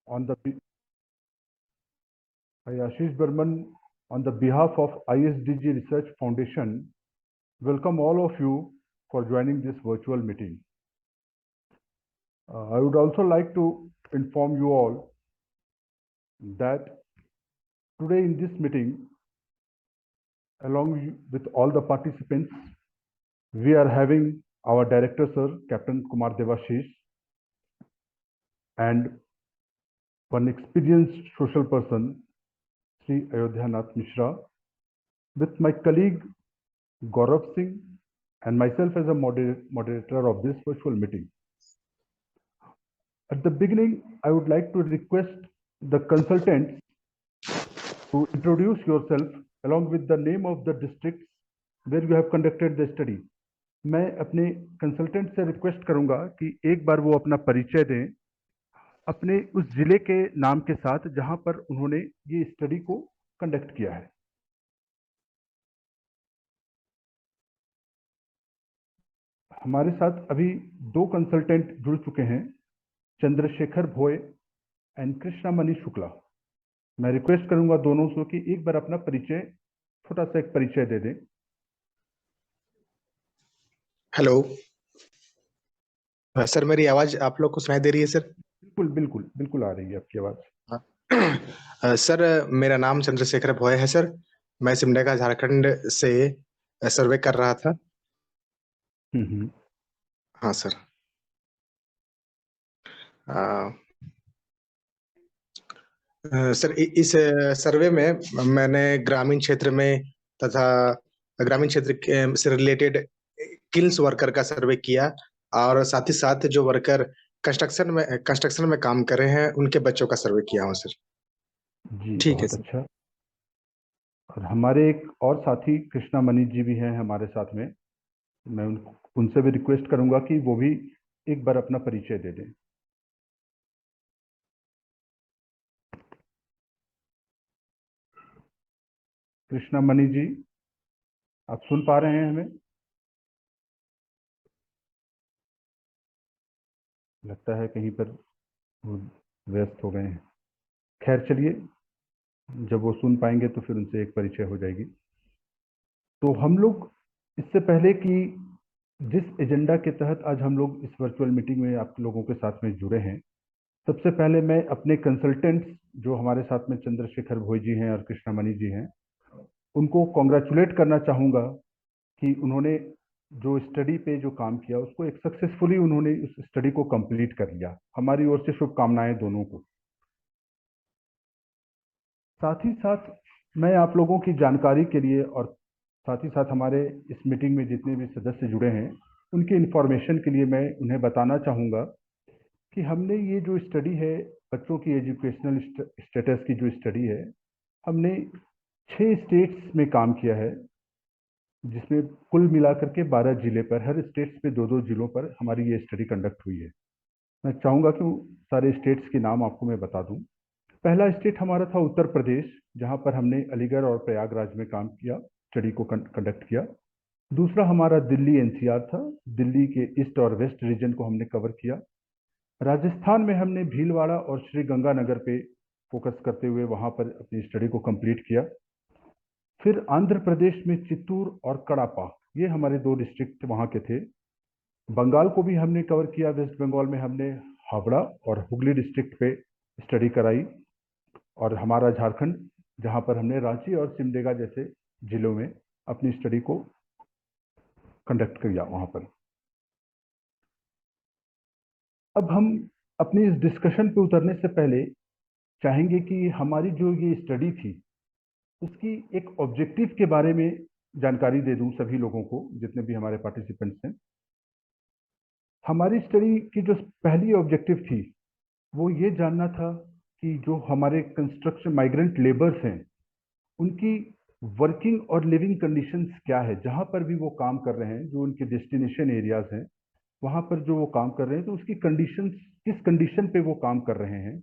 on the I, Ashish Burman, on the behalf of ISDG Research Foundation, welcome all of you for joining this virtual meeting. I would also like to inform you all that today in this meeting, along with all the participants, we are having our Director Sir, Captain Kumar Devashish, and one experienced social person, Sri Ayodhya Nath Mishra, with my colleague Gaurav Singh and myself as a moderator of this virtual meeting. At the beginning, I would like to request the consultants to introduce yourself along with the name of the districts where you have conducted the study. मैं अपने consultant से request करूंगा कि एक बार वो अपना परिचय दें अपने उस जिले के नाम के साथ जहां पर उन्होंने ये स्टडी को कंडक्ट किया है। हमारे साथ अभी दो कंसल्टेंट जुड़ चुके हैं, चंद्रशेखर भोय एंड कृष्णामणि शुक्ला। मैं रिक्वेस्ट करूंगा दोनों से कि एक बार अपना परिचय, छोटा सा एक परिचय दे दें। हेलो सर, मेरी आवाज आप लोग को सुनाई दे रही है? सर बिल्कुल बिल्कुल बिल्कुल आ रही है आपकी आवाज। सर, मेरा नाम चंद्रशेखर भोय है सर। मैं सिमडेगा झारखंड से सर्वे कर रहा था। हाँ सर। सर, इस सर्वे में मैंने ग्रामीण क्षेत्र में तथा ग्रामीण क्षेत्र से रिलेटेड किल्स वर्कर का सर्वे किया और साथ ही साथ जो वर्कर कंस्ट्रक्शन में काम कर रहे हैं उनके बच्चों का सर्वे किया हूँ सर। जी, ठीक है बहुत अच्छा। और हमारे एक और साथी कृष्णामणि जी भी हैं हमारे साथ में। मैं उनसे भी रिक्वेस्ट करूंगा कि वो भी एक बार अपना परिचय दे दें। कृष्णामणि जी, आप सुन पा रहे हैं हमें? लगता है कहीं पर वो व्यस्त हो गए हैं। खैर चलिए, जब वो सुन पाएंगे तो फिर उनसे एक परिचय हो जाएगी। तो हम लोग इससे पहले कि जिस एजेंडा के तहत आज हम लोग इस वर्चुअल मीटिंग में आप लोगों के साथ में जुड़े हैं, सबसे पहले मैं अपने कंसल्टेंट्स जो हमारे साथ में चंद्रशेखर भोई जी हैं और कृष्णामणि जी हैं, उनको कॉन्ग्रेचुलेट करना चाहूँगा कि उन्होंने जो स्टडी पे जो काम किया उसको एक सक्सेसफुली उन्होंने उस स्टडी को कंप्लीट कर लिया। हमारी ओर से शुभकामनाएं दोनों को। साथ ही साथ मैं आप लोगों की जानकारी के लिए और साथ ही साथ हमारे इस मीटिंग में जितने भी सदस्य जुड़े हैं उनकी इंफॉर्मेशन के लिए मैं उन्हें बताना चाहूँगा कि हमने ये जो स्टडी है, बच्चों की एजुकेशनल स्टेटस की जो स्टडी है, हमने 6 स्टेट्स में काम किया है, जिसमें कुल मिलाकर के 12 जिले पर, हर स्टेट्स पे 2-2 जिलों पर हमारी ये स्टडी कंडक्ट हुई है। मैं चाहूँगा कि सारे स्टेट्स के नाम आपको मैं बता दूँ। पहला स्टेट हमारा था उत्तर प्रदेश, जहाँ पर हमने अलीगढ़ और प्रयागराज में काम किया, स्टडी को कंडक्ट किया। दूसरा हमारा दिल्ली एनसीआर था, दिल्ली के ईस्ट और वेस्ट रीजन को हमने कवर किया। राजस्थान में हमने भीलवाड़ा और श्री गंगानगर पे फोकस करते हुए वहाँ पर अपनी स्टडी को कंप्लीट किया। फिर आंध्र प्रदेश में चित्तूर और कड़ापा, ये हमारे 2 डिस्ट्रिक्ट वहाँ के थे। बंगाल को भी हमने कवर किया। वेस्ट बंगाल में हमने हावड़ा और हुगली डिस्ट्रिक्ट पे स्टडी कराई। और हमारा झारखंड, जहाँ पर हमने रांची और सिमडेगा जैसे जिलों में अपनी स्टडी को कंडक्ट किया वहाँ पर। अब हम अपनी इस डिस्कशन पे उतरने से पहले चाहेंगे कि हमारी जो ये स्टडी थी उसकी एक ऑब्जेक्टिव के बारे में जानकारी दे दूं सभी लोगों को, जितने भी हमारे पार्टिसिपेंट्स हैं। हमारी स्टडी की जो पहली ऑब्जेक्टिव थी वो ये जानना था कि जो हमारे कंस्ट्रक्शन माइग्रेंट लेबर्स हैं उनकी वर्किंग और लिविंग कंडीशंस क्या है, जहां पर भी वो काम कर रहे हैं, जो उनके डेस्टिनेशन एरियाज हैं वहां पर जो वो काम कर रहे हैं, तो उसकी कंडीशंस, किस कंडीशन पे वो काम कर रहे हैं।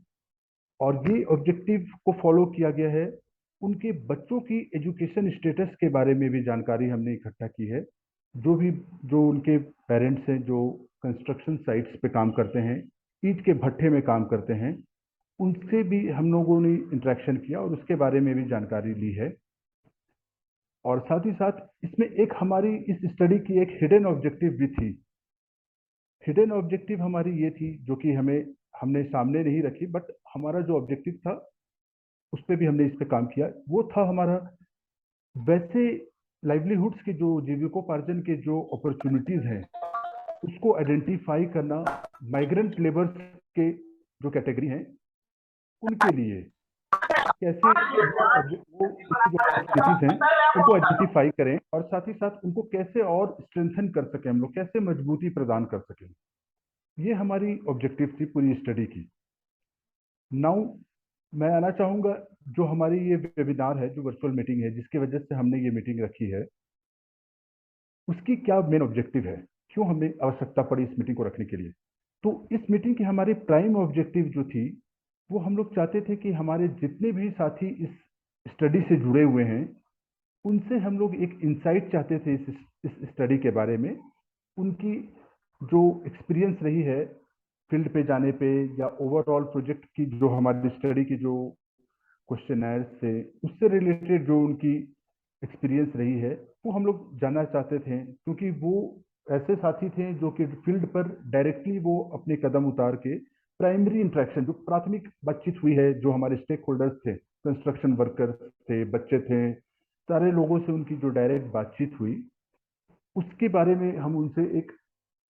और ये ऑब्जेक्टिव को फॉलो किया गया है। उनके बच्चों की एजुकेशन स्टेटस के बारे में भी जानकारी हमने इकट्ठा की है। जो उनके पेरेंट्स हैं जो कंस्ट्रक्शन साइट्स पे काम करते हैं, ईंट के भट्ठे में काम करते हैं, उनसे भी हम लोगों ने इंटरेक्शन किया और उसके बारे में भी जानकारी ली है। और साथ ही साथ इसमें एक हमारी इस स्टडी की एक हिडन ऑब्जेक्टिव भी थी। हिडन ऑब्जेक्टिव हमारी ये थी, जो कि हमने सामने नहीं रखी, बट हमारा जो ऑब्जेक्टिव था उस पर भी हमने इस पे काम किया। वो था हमारा, वैसे लाइवलीहुड्स के जो जीविकोपार्जन के जो अपॉर्चुनिटीज हैं उसको आइडेंटिफाई करना, माइग्रेंट लेबर्स के जो कैटेगरी हैं उनके लिए कैसे वो उसकी जो अपॉर्चुनिटीज हैं उनको आइडेंटिफाई करें, और साथ ही साथ उनको कैसे और स्ट्रेंथन कर सकें, हम लोग कैसे मजबूती प्रदान कर सकें। ये हमारी ऑब्जेक्टिव थी पूरी स्टडी की। नाउ मैं आना चाहूंगा, जो हमारी ये वेबिनार है, जो वर्चुअल मीटिंग है जिसकी वजह से हमने ये मीटिंग रखी है, उसकी क्या मेन ऑब्जेक्टिव है, क्यों हमें आवश्यकता पड़ी इस मीटिंग को रखने के लिए। तो इस मीटिंग की हमारी प्राइम ऑब्जेक्टिव जो थी, वो हम लोग चाहते थे कि हमारे जितने भी साथी इस स्टडी से जुड़े हुए हैं उनसे हम लोग एक इंसाइट चाहते थे इस स्टडी के बारे में। उनकी जो एक्सपीरियंस रही है फील्ड पे जाने पे, या ओवरऑल प्रोजेक्ट की जो हमारी स्टडी की जो क्वेश्चनर्स से उससे रिलेटेड जो उनकी एक्सपीरियंस रही है, वो हम लोग जानना चाहते थे, क्योंकि वो ऐसे साथी थे जो कि फील्ड पर डायरेक्टली वो अपने कदम उतार के प्राइमरी इंटरेक्शन, जो प्राथमिक बातचीत हुई है, जो हमारे स्टेक होल्डर्स थे, कंस्ट्रक्शन वर्कर्स थे, बच्चे थे, सारे लोगों से उनकी जो डायरेक्ट बातचीत हुई उसके बारे में हम उनसे एक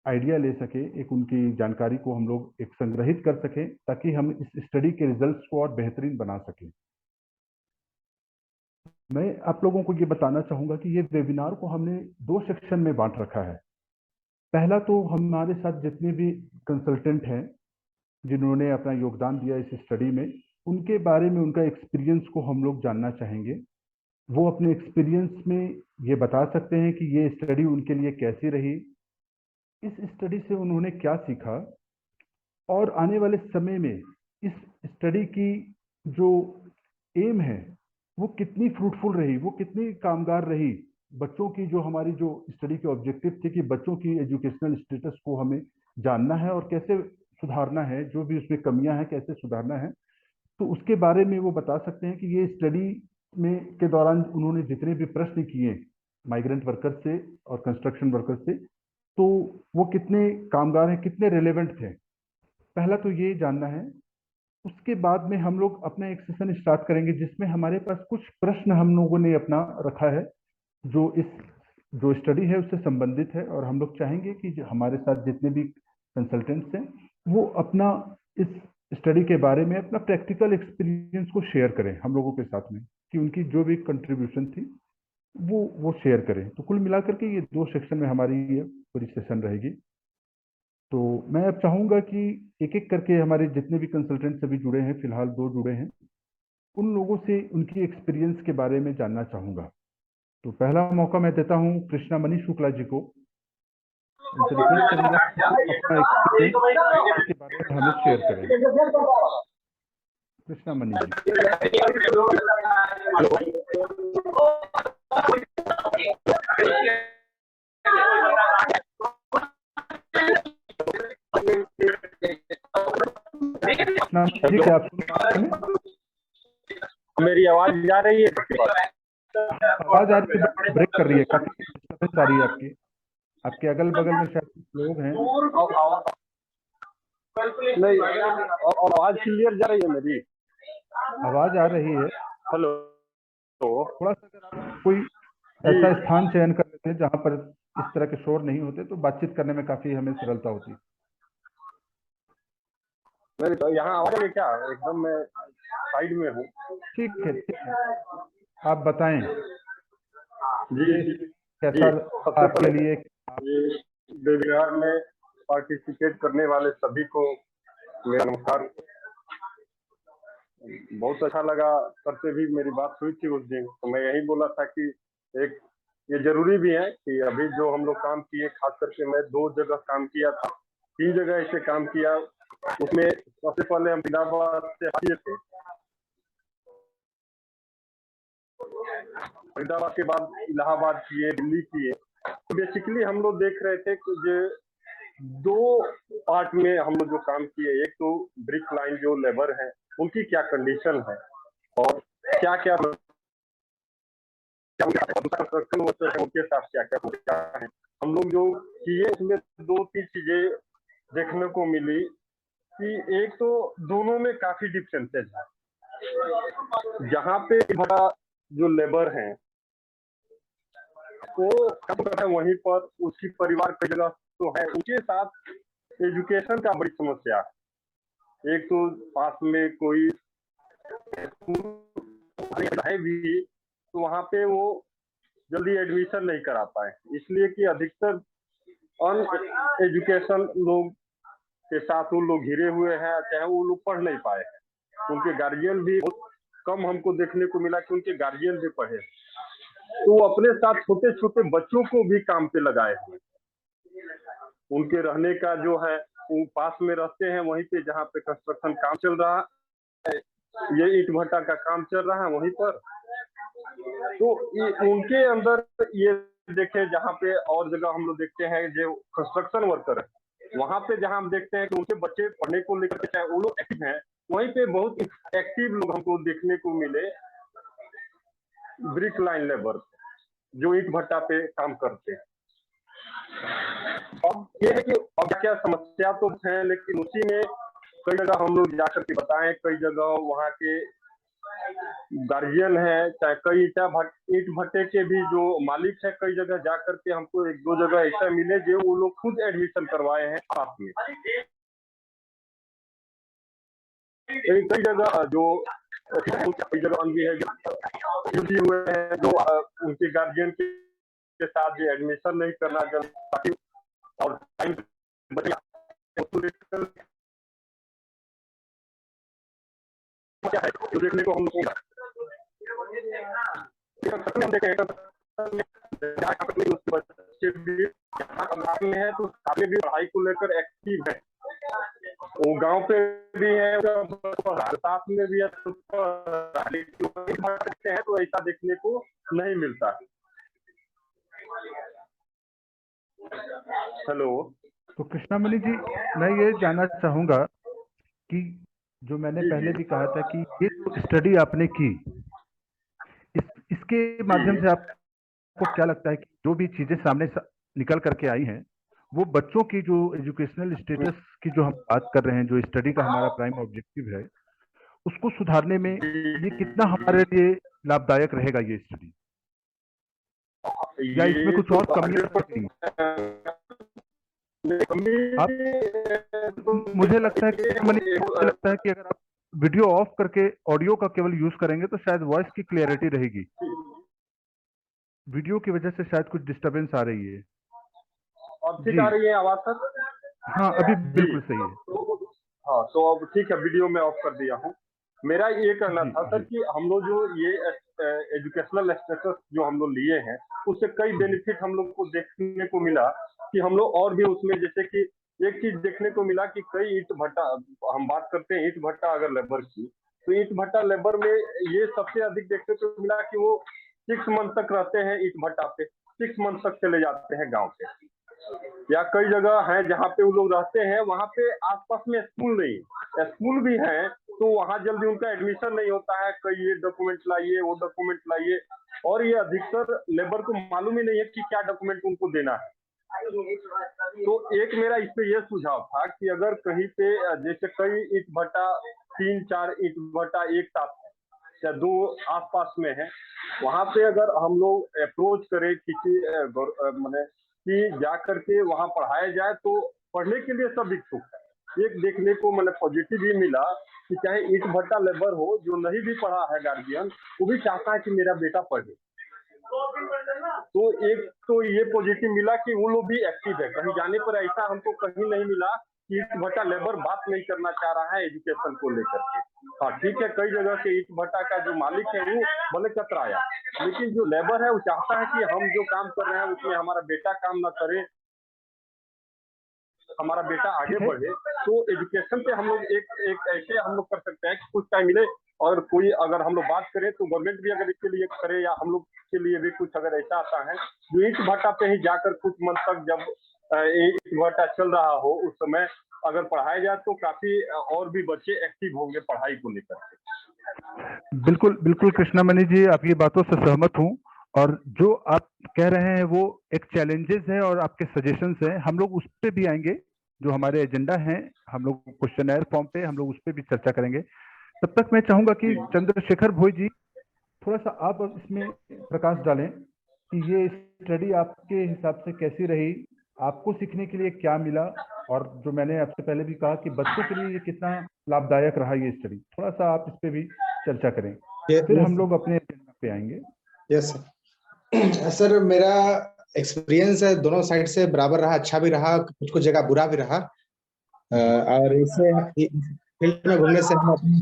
आइडिया ले सके, एक उनकी जानकारी को हम लोग एक संग्रहित कर सकें, ताकि हम इस स्टडी के रिजल्ट्स को और बेहतरीन बना सकें। मैं आप लोगों को ये बताना चाहूंगा कि ये वेबिनार को हमने दो सेक्शन में बांट रखा है। पहला तो हमारे साथ जितने भी कंसल्टेंट हैं जिन्होंने अपना योगदान दिया इस स्टडी में, उनके बारे में, उनका एक्सपीरियंस को हम लोग जानना चाहेंगे। वो अपने एक्सपीरियंस में ये बता सकते हैं कि ये स्टडी उनके लिए कैसी रही, इस स्टडी से उन्होंने क्या सीखा, और आने वाले समय में इस स्टडी की जो एम है वो कितनी फ्रूटफुल रही, वो कितनी कामगार रही। बच्चों की जो हमारी जो स्टडी के ऑब्जेक्टिव थे कि बच्चों की एजुकेशनल स्टेटस को हमें जानना है और कैसे सुधारना है, जो भी उसमें कमियां हैं कैसे सुधारना है, तो उसके बारे में वो बता सकते हैं कि ये स्टडी में के दौरान उन्होंने जितने भी प्रश्न किए माइग्रेंट वर्कर से और कंस्ट्रक्शन वर्कर से, तो वो कितने कामगार हैं, कितने रिलेवेंट थे। पहला तो ये जानना है। उसके बाद में हम लोग अपना एक सेशन स्टार्ट करेंगे जिसमें हमारे पास कुछ प्रश्न हम लोगों ने अपना रखा है जो इस जो स्टडी है उससे संबंधित है, और हम लोग चाहेंगे कि हमारे साथ जितने भी कंसल्टेंट्स हैं वो अपना इस स्टडी के बारे में अपना प्रैक्टिकल एक्सपीरियंस को शेयर करें हम लोगों के साथ में, कि उनकी जो भी कंट्रीब्यूशन थी वो शेयर करें। तो कुल मिलाकर के ये दो सेक्शन में हमारी ये पूरी सेशन रहेगी। तो मैं अब चाहूंगा कि एक एक करके हमारे जितने भी कंसल्टेंट्स अभी जुड़े हैं, फिलहाल दो जुड़े हैं, उन लोगों से उनकी एक्सपीरियंस के बारे में जानना चाहूंगा। तो पहला मौका मैं देता हूं कृष्णा मणि शुक्ला जी को। उनसे रिक्वेस्ट करूंगा कि वो अपना एक्सपीरियंस के बारे में हमें शेयर करें। कृष्णा मणि जी। कृष्णा मणि जी, क्या आप सुन पा रहे हैं? मेरी आवाज जा रही है? आवाज आ रही है, ब्रेक कर रही है, काफी डिस्टर्बेंस आ रही है आपकी। आपके अगल बगल में शायद कुछ लोग हैं। नहीं, आवाज क्लियर जा रही है मेरी? आवाज आ रही है। हेलो। थोड़ा सा अगर आप कोई ऐसा स्थान चयन कर लेते हैं जहां पर इस तरह के शोर नहीं होते तो बातचीत करने में काफी हमें सरलता होती। मेरी तो यहाँ आवाज है क्या? एकदम मैं साइड में हूँ। ठीक है, ठीक है, आप बताएं जी ये जी कैसा सबसे आपके पहले लिए। ये वेबिनार में पार्टिसिपेट करने वाले सभी को मेरा नमस्कार। बहुत अच्छा लगा, सर से भी मेरी बात हुई थी उस दिन, तो मैं यही बोला था कि एक ये जरूरी भी है कि अभी जो हम लोग काम किए, खास करके मैं 2 जगह काम किया था, 3 जगह ऐसे काम किया। उसमें सबसे पहले हम फरीदाबाद से हाजिर थे, फरीदाबाद के बाद इलाहाबाद किए, दिल्ली किए। तो बेसिकली हम लोग देख रहे थे कि दो पार्ट में हम लोग जो काम किए, एक तो ब्रिक लाइन जो लेबर है उनकी क्या कंडीशन है और क्या क्या कंस्ट्रक्शन वर्कर है उनके साथ क्या क्या है हम लोग जो किए, उसमें दो तीन चीजें देखने को मिली कि एक तो दोनों में काफी डिफरेंसेज है। जहाँ पे बड़ा जो लेबर है वो काम कर रहा है, वहीं पर उसकी परिवार कई जगह तो है, उनके साथ एजुकेशन का बड़ी समस्या है। एक तो पास में कोई है भी तो वहाँ पे वो जल्दी एडमिशन नहीं करा पाए, इसलिए कि अधिकतर अन एजुकेशन लोग के साथ वो लोग घिरे हुए हैं, चाहे वो लोग पढ़ नहीं पाए हैं। उनके गार्जियन भी बहुत कम हमको देखने को मिला कि उनके गार्जियन भी पढ़े, तो वो अपने साथ छोटे छोटे बच्चों को भी काम पे लगाए हुए। उनके रहने का जो है वो पास में रहते हैं, वहीं पे जहाँ पे कंस्ट्रक्शन काम चल रहा है, ये ईंट भट्टा का काम चल रहा है वहीं पर, तो उनके अंदर ये देखे जहाँ पे और जगह हम लोग देखते हैं जो कंस्ट्रक्शन वर्कर है, वहां पे जहाँ हम देखते हैं कि उनके बच्चे पढ़ने को लेकर चाहे वो लोग एक्टिव हैं, वहीं पे बहुत एक्टिव लोग हमको देखने को मिले ब्रिक लाइन लेबर जो ईंट भट्टा पे काम करते हैं। अब ये है कि अब क्या समस्या तो है, लेकिन उसी में कई जगह हम लोग जाकर के बताएं, कई जगह वहाँ के गार्जियन है, चाहे कई ईंट भट्टे के भी जो मालिक है, कई जगह जाकर के हमको एक दो जगह ऐसा मिले जो वो लोग खुद एडमिशन करवाए हैं पास में। कई जगह जो कई जगह भी है जो हुए हैं, जो उनके गार्जियन के साथ जो एडमिशन नहीं करना चाहते और टाइम क्या है जो देखने को हम लोग देखे बच्चे भी में है, तो आगे भी पढ़ाई को लेकर एक्टिव है, वो गांव पे भी है, साथ में भी है, तो ऐसा देखने को नहीं मिलता। हेलो, तो कृष्णामणि जी, मैं ये जानना चाहूंगा कि जो मैंने पहले भी कहा था कि ये जो स्टडी आपने की, इसके माध्यम से आपको क्या लगता है कि जो भी चीजें सामने निकल करके आई हैं, वो बच्चों की जो एजुकेशनल स्टेटस की जो हम बात कर रहे हैं, जो स्टडी का हमारा प्राइम ऑब्जेक्टिव है, उसको सुधारने में ये कितना हमारे लिए लाभदायक रहेगा ये स्टडी, या इसमें कुछ और कमियां रहेंगी? मुझे लगता है कि अगर आप वीडियो ऑफ करके ऑडियो का केवल यूज करेंगे तो शायद वॉइस की क्लियरिटी रहेगी। वीडियो की वजह से शायद कुछ डिस्टरबेंस आ रही है। अब ठीक आ रही है आवाज सर? हाँ, अभी बिल्कुल सही है। हाँ, तो अब ठीक है, वीडियो में ऑफ कर दिया हूँ। मेरा ये कहना था सर कि हम लोग जो ये एजुकेशनल स्टेटस जो हम लोग लिए हैं, उससे कई बेनिफिट हम लोग को देखने को मिला कि हम लोग और भी उसमें, जैसे कि एक चीज देखने को मिला कि कई ईंट भट्टा, हम बात करते हैं ईंट भट्टा अगर लेबर की, तो ईंट भट्टा लेबर में ये सबसे अधिक देखने को मिला कि वो 6 मंथ तक रहते हैं ईंट भट्टा पे, 6 मंथ तक चले जाते हैं गाँव पे, या कई जगह है जहाँ पे वो लोग रहते हैं वहाँ पे आसपास में स्कूल नहीं, स्कूल भी है तो वहाँ जल्दी उनका एडमिशन नहीं होता है, कई ये डॉक्यूमेंट लाइए वो डॉक्यूमेंट लाइए, और ये अधिकतर लेबर को मालूम ही नहीं है कि क्या डॉक्यूमेंट उनको देना है। तो एक मेरा इस पे ये सुझाव था कि अगर कहीं पे जैसे कई ईंट भट्टा 3-4 ईंट भट्टा एक साथ है या दो आसपास में है, वहाँ पे अगर हम लोग अप्रोच करें किसी मैंने कि जा करके वहाँ पढ़ाया जाए तो पढ़ने के लिए सब इच्छुक है। एक देखने को मतलब पॉजिटिव ही मिला कि चाहे ईंट भट्टा लेबर हो, जो नहीं भी पढ़ा है गार्जियन, वो भी चाहता है कि मेरा बेटा पढ़े। तो एक तो ये पॉजिटिव मिला कि वो लोग भी एक्टिव है, कहीं जाने पर ऐसा हमको कहीं नहीं मिला कि ईंट भट्टा लेबर बात नहीं करना चाह रहा है एजुकेशन को लेकर के। हाँ ठीक है, कई जगह के ईंट भट्टा का जो मालिक है वो भले कतराया, लेकिन जो लेबर है वो चाहता है कि हम जो काम कर रहे हैं उसमें हमारा बेटा काम ना करे, हमारा बेटा आगे बढ़े। तो एजुकेशन पे हम लोग एक ऐसे हम लोग कर सकते हैं कि कुछ टाइम मिले, और कोई अगर हम लोग बात करें तो गवर्नमेंट भी अगर इसके लिए करे, या हम लोग के लिए भी कुछ अगर ऐसा आता है जो ईंट भट्टा पे ही जाकर कुछ मंथ तक जब एक घंटा चल रहा हो उस समय अगर पढ़ाया जाए तो काफी और भी बच्चे एक्टिव होंगे पढ़ाई को लेकर के। बिल्कुल बिल्कुल कृष्णामणि जी, आपकी बातों से सहमत हूँ। और जो आप कह रहे हैं वो एक चैलेंजेस है और आपके सजेशंस हैं, हम लोग उस पे भी आएंगे। जो हमारे एजेंडा है, हम लोग क्वेश्चनर फॉर्म पे हम लोग उस पे भी चर्चा करेंगे। तब तक मैं चाहूंगा कि चंद्रशेखर भोई जी, थोड़ा सा आप इसमें प्रकाश डालें कि ये स्टडी आपके हिसाब से कैसी रही, आपको सीखने के लिए क्या मिला, और जो मैंने आपसे पहले भी कहा कि बच्चों के लिए ये कितना लाभदायक रहा ये स्टडी। थोड़ा सा आप इस पे भी चर्चा करें, फिर हम लोग अपने एजेंडा पे आएंगे। Yes sir. सर मेरा एक्सपीरियंस है दोनों साइड से बराबर रहा, अच्छा भी रहा, कुछ कुछ जगह बुरा भी रहा। और इससे फील्ड में घूमने से हम अपने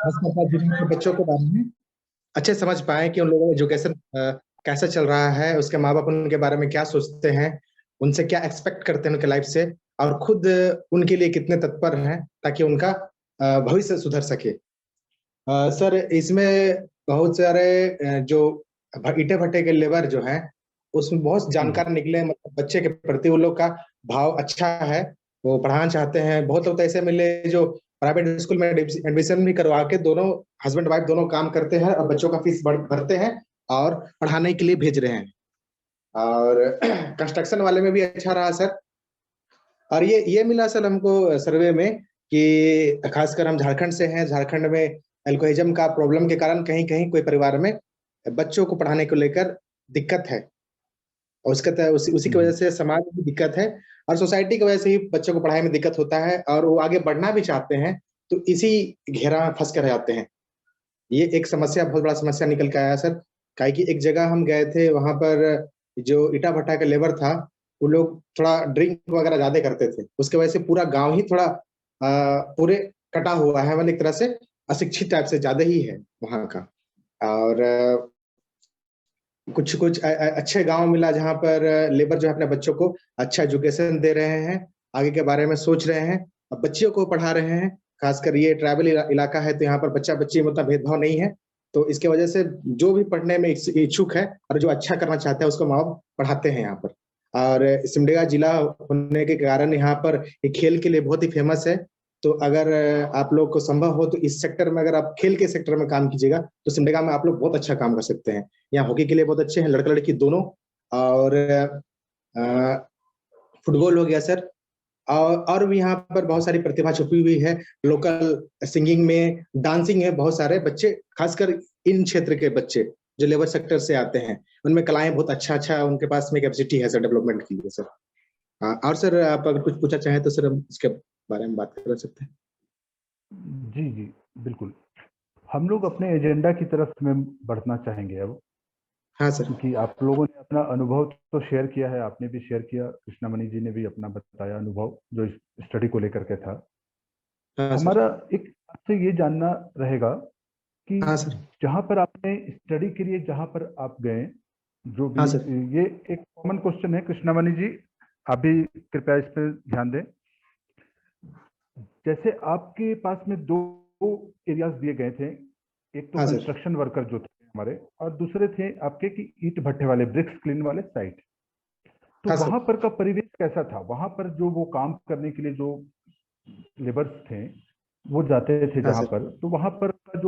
आसपास जिले के बच्चों के बारे में अच्छे समझ पाए कि उन लोगों का एजुकेशन कैसा चल रहा है, उसके माँ बाप उनके बारे में क्या सोचते हैं, उनसे क्या एक्सपेक्ट करते हैं उनके लाइफ से, और खुद उनके लिए कितने तत्पर हैं ताकि उनका भविष्य सुधर सके। सर इसमें बहुत सारे जो ईटे भट्टे के लेबर जो हैं उसमें बहुत जानकार निकले, मतलब बच्चे के प्रति उन लोग का भाव अच्छा है, वो पढ़ाना चाहते हैं। बहुत लोग तो ऐसे मिले जो प्राइवेट स्कूल में एडमिशन भी करवा के दोनों हस्बैंड वाइफ दोनों काम करते हैं और बच्चों का फीस भरते हैं और पढ़ाने के लिए भेज रहे हैं। और कंस्ट्रक्शन वाले में भी अच्छा रहा सर। और ये मिला सर हमको सर्वे में कि खासकर हम झारखंड से हैं, झारखंड में एल्कोहलिज्म का प्रॉब्लम के कारण कहीं कहीं कोई परिवार में बच्चों को पढ़ाने को लेकर दिक्कत है, और उसी की वजह से समाज में दिक्कत है और सोसाइटी की वजह से ही बच्चों को पढ़ाई में दिक्कत होता है और वो आगे बढ़ना भी चाहते हैं तो इसी घेरा में फंस कर रह जाते हैं। ये एक समस्या, बहुत बड़ा समस्या निकल के आया सर। काहे कि एक जगह हम गए थे, वहां पर जो ईटा भट्टा का लेबर था वो लोग थोड़ा ड्रिंक वगैरह ज्यादा करते थे, उसके वजह से पूरा गांव ही थोड़ा पूरे कटा हुआ है, मतलब एक तरह से अशिक्षित टाइप से ज्यादा ही है वहां का। और कुछ कुछ अच्छे गांव मिला जहां पर लेबर जो है अपने बच्चों को अच्छा एजुकेशन दे रहे हैं, आगे के बारे में सोच रहे हैं, अब बच्चियों को पढ़ा रहे हैं। खासकर ये ट्राइबल इलाका है तो यहाँ पर बच्चा बच्ची में उतना भेदभाव नहीं है, तो इसके वजह से जो भी पढ़ने में इच्छुक है और जो अच्छा करना चाहता है उसको माँ बाप पढ़ाते हैं यहाँ पर। और सिमडेगा जिला होने के कारण यहाँ पर ये खेल के लिए बहुत ही फेमस है। तो अगर आप लोग को संभव हो तो इस सेक्टर में, अगर आप खेल के सेक्टर में काम कीजिएगा तो सिमडेगा में आप लोग बहुत अच्छा काम कर सकते हैं। यहाँ हॉकी के लिए बहुत अच्छे हैं, लड़का लड़की दोनों। और फुटबॉल हो गया सर, और भी यहाँ पर बहुत सारी प्रतिभा छुपी हुई है। लोकल सिंगिंग में, डांसिंग है, बहुत सारे बच्चे, खासकर इन क्षेत्र के बच्चे जो लेबर सेक्टर से आते हैं उनमें कलाएं बहुत अच्छा अच्छा उनके पास में कैपेसिटी है सर डेवलपमेंट की लिए सर। और सर आप अगर कुछ पूछना चाहें तो सर हम इसके बारे में बात कर सकते हैं। जी जी बिल्कुल, हम लोग अपने एजेंडा की तरफ में बढ़ना चाहेंगे अब, हाँ सर। क्योंकि आप लोगों ने अपना अनुभव तो शेयर किया है, आपने भी शेयर किया, कृष्णामणि जी ने भी अपना बताया अनुभव जो इस स्टडी को लेकर के था। हाँ सर। हमारा एक आपसे ये जानना रहेगा कि हाँ सर। जहां पर आपने स्टडी के लिए जहां पर आप गए, जो भी, हाँ सर। ये एक कॉमन क्वेश्चन है कृष्णामणि जी, आप भी कृपया इस पर ध्यान दें। जैसे आपके पास में दो एरियाज दिए गए थे, एक तो हाँ सर। कंस्ट्रक्शन वर्कर जो थे हमारे, और दूसरे थे आपके कि ईंट भट्टे वाले, ब्रिक्स क्लीन वाले साइट। तो हाँ सर। वहां पर का परिवेश कैसा था? वहां पर जो वो काम करने के लिए जो लेबर्स थे वो जाते थे हाँ जहां सर। पर, तो वहां पर का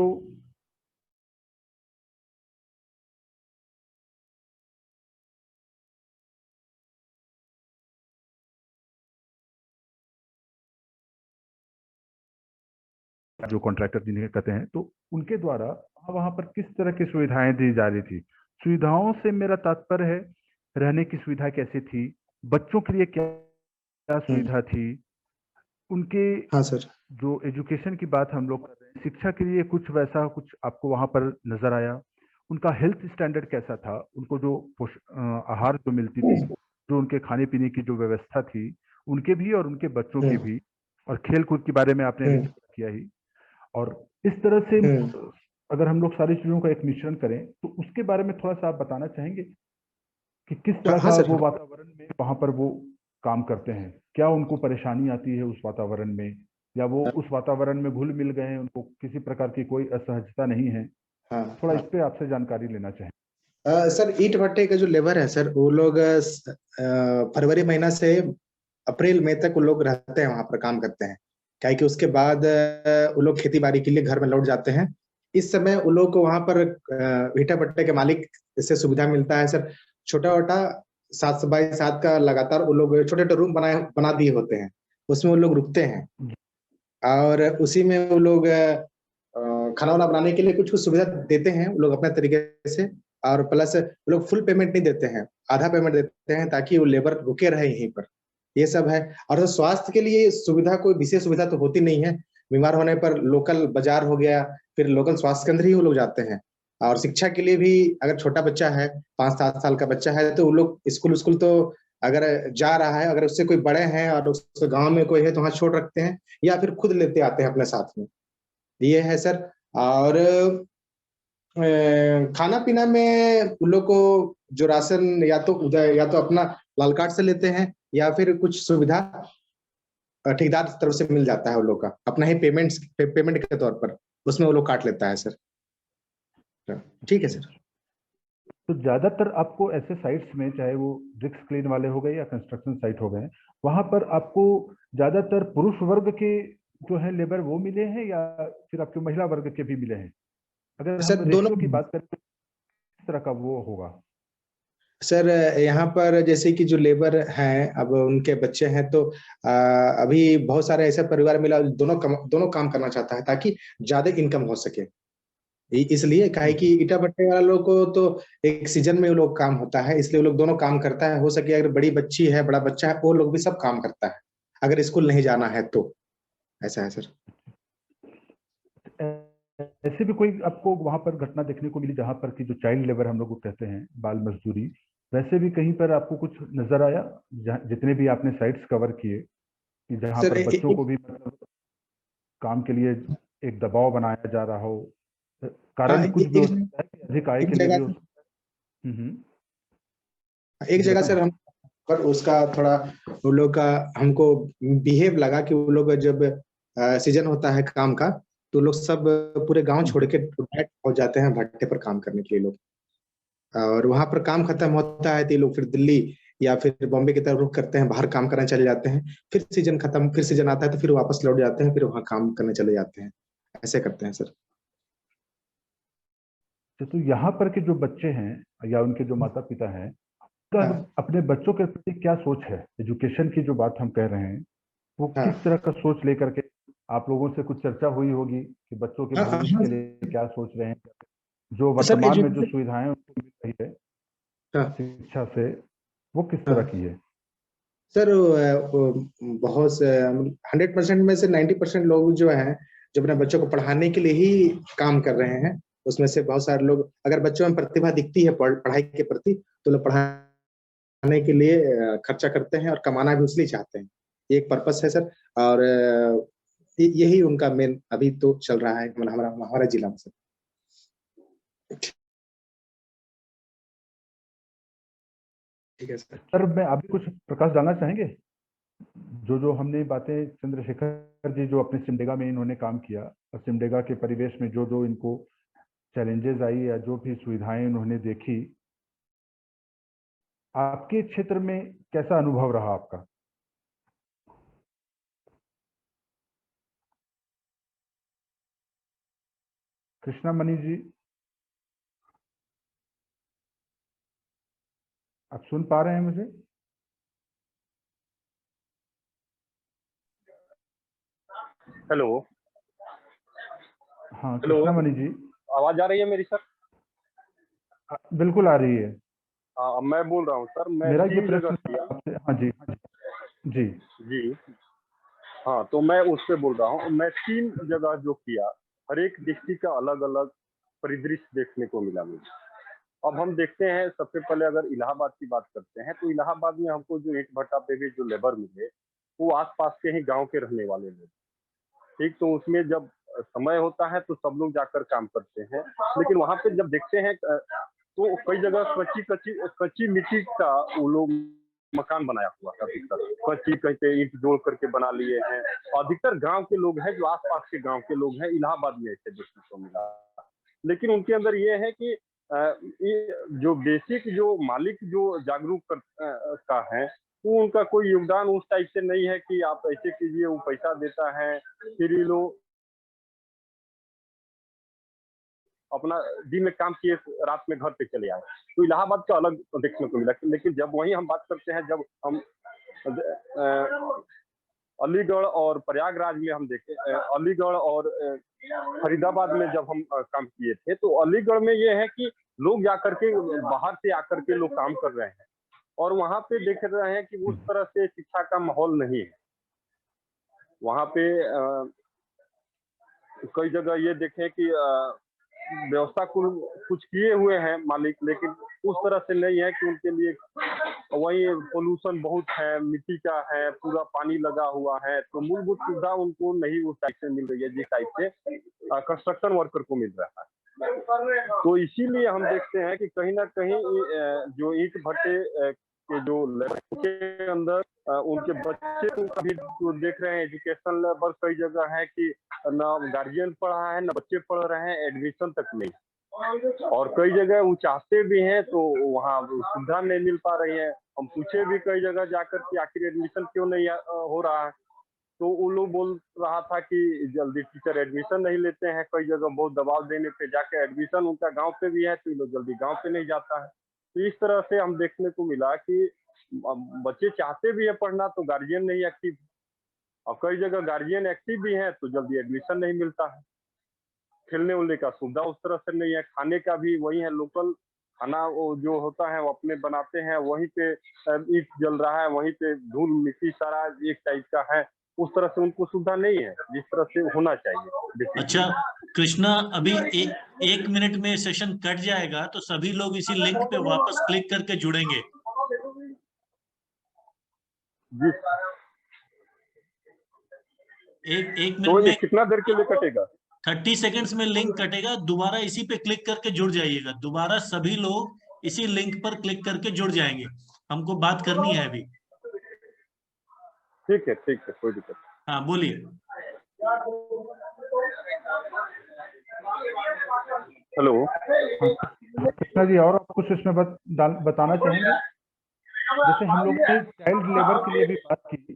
जो कॉन्ट्रैक्टर जिन्हें कहते हैं, तो उनके द्वारा वहां पर किस तरह की सुविधाएं दी जा रही थी? सुविधाओं से मेरा तात्पर्य है रहने की सुविधा कैसी थी, बच्चों के लिए क्या क्या सुविधा थी, उनके हाँ सर। जो एजुकेशन की बात हम लोग कर रहे हैं, शिक्षा के लिए कुछ वैसा कुछ आपको वहां पर नजर आया? उनका हेल्थ स्टैंडर्ड कैसा था? उनको जो आहार जो मिलती थी, जो उनके खाने पीने की जो व्यवस्था थी, उनके भी और उनके बच्चों की भी, और खेल कूद के बारे में आपने अभी जिक्र किया ही। और इस तरह से अगर हम लोग सारी चीजों का एक मिश्रण करें तो उसके बारे में थोड़ा सा आप बताना चाहेंगे कि किस तरह हाँ का सर। वो वातावरण में वहां पर वो काम करते हैं? क्या उनको परेशानी आती है उस वातावरण में, या वो उस वातावरण में घुल मिल गए हैं, उनको किसी प्रकार की कोई असहजता नहीं है? हाँ थोड़ा हाँ। इस पे आपसे जानकारी लेना चाहें। सर ईंट भट्टे का जो लेबर है सर, वो लोग फरवरी महीना से अप्रैल मई तक वो लोग रहते हैं, वहां पर काम करते हैं। क्या है कि उसके बाद वो लोग खेती बाड़ी के लिए घर में लौट जाते हैं। इस समय वो लोग को वहां पर ईंटा भट्टे के मालिक से सुविधा मिलता है सर। छोटा मोटा 7 बाई 7 का लगातार वो लोग छोटे छोटे रूम बना दिए होते हैं, उसमें वो लोग रुकते हैं और उसी में वो लोग खाना वाना बनाने के लिए कुछ कुछ सुविधा देते हैं वो लोग अपने तरीके से। और प्लस वो लोग फुल पेमेंट नहीं देते हैं, आधा पेमेंट देते हैं ताकि वो लेबर रुके रहे यहीं पर। ये सब है। और तो स्वास्थ्य के लिए सुविधा कोई विशेष सुविधा तो होती नहीं है। बीमार होने पर लोकल बाजार हो गया, फिर लोकल स्वास्थ्य केंद्र ही वो लोग जाते हैं। और शिक्षा के लिए भी अगर छोटा बच्चा है, 5-7 साल का बच्चा है, तो वो लोग स्कूल तो अगर जा रहा है, अगर उससे कोई बड़े हैं और उसके गांव में कोई है तो वहां छोड़ रखते हैं या फिर खुद लेते आते हैं अपने साथ में। ये है सर। और खाना पीना में उन लोग को जो राशन या तो उदय या तो अपना लाल कार्ड से लेते हैं या फिर कुछ सुविधा ठेकेदार की तरफ से मिल जाता है। उन लोग का अपना ही पेमेंट के तौर पर उसमें वो लोग काट लेता है सर। ठीक है सर। तो ज्यादातर आपको ऐसे साइट्स में, चाहे वो ब्रिक्स क्लीन वाले हो गए या कंस्ट्रक्शन साइट हो गए, वहां पर आपको ज्यादातर पुरुष वर्ग के जो है लेबर वो मिले हैं या फिर आपके महिला वर्ग के भी मिले हैं? अगर हम सर दोनों रेशियो की बात करें तो किस तरह का वो होगा? सर यहाँ पर जैसे कि जो लेबर हैं, अब उनके बच्चे हैं तो अभी बहुत सारे ऐसे परिवार मिला दोनों काम करना चाहता है ताकि ज्यादा इनकम हो सके। इसलिए काहे कि ईटा भट्टे वाला लोग को तो एक सीजन में वो लोग काम होता है, इसलिए वो लोग दोनों काम करता है। हो सके अगर बड़ी बच्ची है, बड़ा बच्चा है, वो लोग भी सब काम करता है अगर स्कूल नहीं जाना है तो। ऐसा है सर। ऐसे भी कोई आपको वहां पर घटना देखने को मिली जहां पर कि जो चाइल्ड लेबर हम लोग को कहते हैं, बाल मजदूरी, वैसे भी कहीं पर आपको कुछ नजर आया जितने भी आपने साइट्स कवर किए, कि जहां सर पर बच्चों को भी मतलब काम के लिए एक दबाव बनाया जा रहा हो? हाँ, कारण कुछ भी हो सकता है कि अधिक आय एक के लिए भी हो जगह सकता है। एक जी जगह बताएं। सर हम पर उसका थोड़ा वो लोग का हमको बिहेव लगा कि वो लोग जब सीजन होता है काम का तो लोग सब पूरे गांव छोड़ के पहुंच जाते हैं भट्टे पर काम करने के लिए लोग। और वहां पर काम खत्म होता है तो ये लोग फिर दिल्ली या फिर बॉम्बे की तरफ रुख करते हैं, बाहर काम करने चले जाते हैं। फिर सीजन खत्म, फिर सीजन आता है तो फिर वापस लौट जाते हैं, फिर वहां काम करने चले जाते हैं। ऐसे करते हैं सर। तो यहाँ पर के जो बच्चे हैं या उनके जो माता पिता हैं, तो हाँ अपने बच्चों के प्रति क्या सोच है? एजुकेशन की जो बात हम कह रहे हैं, वो किस हाँ तरह का सोच लेकर के आप लोगों से कुछ चर्चा हुई होगी कि बच्चों के हाँ भविष्य हाँ के लिए क्या सोच रहे हैं? जो सर वर्तमान में जो एजुकेशन। सुविधाएं उनको मिल रही है हाँ शिक्षा से, वो किस तरह हाँ की है? सर बहुत से 100% में से 90% लोग जो हैं जो अपने बच्चों को पढ़ाने के लिए ही काम कर रहे हैं। उसमें से बहुत सारे लोग अगर बच्चों में प्रतिभा दिखती है पढ़ाई के प्रति तो लोग पढ़ाने के लिए खर्चा करते हैं और कमाना भी उसलिए चाहते हैं। ये एक पर्पस है सर। और यही उनका मेन अभी तो चल रहा है हमारा हमारा जिला में सर। ठीक है सर। सर मैं अभी कुछ प्रकाश डालना चाहेंगे? जो जो हमने बातें, चंद्रशेखर जी जो अपने सिमडेगा में इन्होंने काम किया और सिमडेगा के परिवेश में जो जो इनको चैलेंजेस आई या जो भी सुविधाएं उन्होंने देखी, आपके क्षेत्र में कैसा अनुभव रहा आपका? कृष्णा मणि जी, आप सुन पा रहे हैं मुझे? हेलो। हाँ हेलो, कृष्णा मणि जी। आवाज आ रही है मेरी सर? बिल्कुल आ रही है। हाँ, मैं बोल रहा हूँ सर, मैं मेरा ये 3 जगह प्रश्न था किया। आपसे। हाँ जी, हाँ जी जी। जी। हाँ, तो मैं उस पे बोल रहा हूँ। मैं 3 जगह जो किया, हर एक डिस्ट्रिक्ट का अलग-अलग परिदृश्य देखने को मिला मुझे। अब हम देखते हैं, सबसे पहले अगर इलाहाबाद की बात करते हैं, तो इलाहाबाद में हमको जो ईंट भट्टा पे भी जो लेबर मिले, वो आस-पास के ही गाँव के रहने वाले लोग। ठीक, तो उसमें जब समय होता है तो सब लोग जाकर काम करते हैं। लेकिन वहाँ पे जब देखते हैं तो कई जगह कच्ची मिट्टी का वो लोग मकान बनाया हुआ था अधिकतर। कच्ची कहीं पे ईंट जोड़ करके बना लिए हैं। अधिकतर गाँव के लोग हैं, जो आस-पास के गाँव के लोग हैं, इलाहाबाद में ऐसे देखने को मिला। लेकिन उनके अंदर ये है कि ये जो बेसिक जो मालिक जो जागरूक का है, वो उनका कोई योगदान उस टाइप से नहीं है कि आप ऐसे कीजिए, वो पैसा देता है, फिर ये लोग अपना दिन में काम किए, रात में घर पे चले आए। तो इलाहाबाद का अलग देखने को मिला। लेकिन जब वहीं हम बात करते हैं, जब हम अलीगढ़ और प्रयागराज में हम देखे, अलीगढ़ और फरीदाबाद में जब हम काम किए थे, तो अलीगढ़ में ये है कि लोग जाकर के बाहर से आकर के लोग काम कर रहे हैं, और वहां पे देख रहे हैं कि उस तरह से शिक्षा का माहौल नहीं है। वहां पे कई जगह ये देखें कि व्यवस्था कुछ किए हुए हैं मालिक, लेकिन उस तरह से नहीं है कि उनके लिए वही पोल्यूशन बहुत है, मिट्टी का है, पूरा पानी लगा हुआ है, तो मूलभूत सुविधा उनको नहीं उस टाइप से मिल रही है जिस टाइप से कंस्ट्रक्शन वर्कर को मिल रहा है। तो इसीलिए हम देखते हैं कि कहीं ना कहीं जो ईंट भट्टे के जो लेबर के अंदर उनके बच्चे को भी देख रहे हैं, एजुकेशन लेवल कई जगह है कि न गार्जियन पढ़ा है, न बच्चे पढ़ रहे हैं, एडमिशन तक नहीं। और कई जगह वो चाहते भी हैं तो वहाँ सुविधा नहीं मिल पा रही है। हम पूछे भी कई जगह जाकर कि आखिर एडमिशन क्यों नहीं हो रहा है, तो वो लोग बोल रहा था कि जल्दी टीचर एडमिशन नहीं लेते हैं। कई जगह बहुत दबाव देने पे जाके एडमिशन उनका गांव पे भी है, तो ये लोग जल्दी गांव पे नहीं जाता है। तो इस तरह से हम देखने को मिला कि बच्चे चाहते भी है पढ़ना, तो गार्जियन नहीं एक्टिव, और कई जगह गार्जियन एक्टिव भी है तो जल्दी एडमिशन नहीं मिलता है। खेलने उलने का सुविधा उस तरह से नहीं है, खाने का भी वही है, लोकल खाना वो जो होता है वो अपने बनाते हैं, वहीं पे ईंट जल रहा है, वहीं पे धूल मिट्टी सारा एक टाइप का है, उस तरह से उनको सुविधा नहीं है जिस तरह से होना चाहिए। अच्छा कृष्णा, अभी एक मिनट में सेशन कट जाएगा, तो सभी लोग इसी लिंक पे वापस क्लिक करके जुड़ेंगे जी। एक तो मिनट ये में कितना देर के लिए कटेगा? 30 सेकेंड्स में लिंक कटेगा, दोबारा इसी पे क्लिक करके जुड़ जाइएगा। दोबारा सभी लोग इसी लिंक पर क्लिक करके जुड़ जाएंगे, हमको बात करनी है अभी। ठीक है, कोई दिक्कत। हाँ बोलिए। हेलो कृष्णा जी, और आप कुछ इसमें बताना चाहेंगे? जैसे हम लोग ने चाइल्ड लेबर के लिए भी बात की।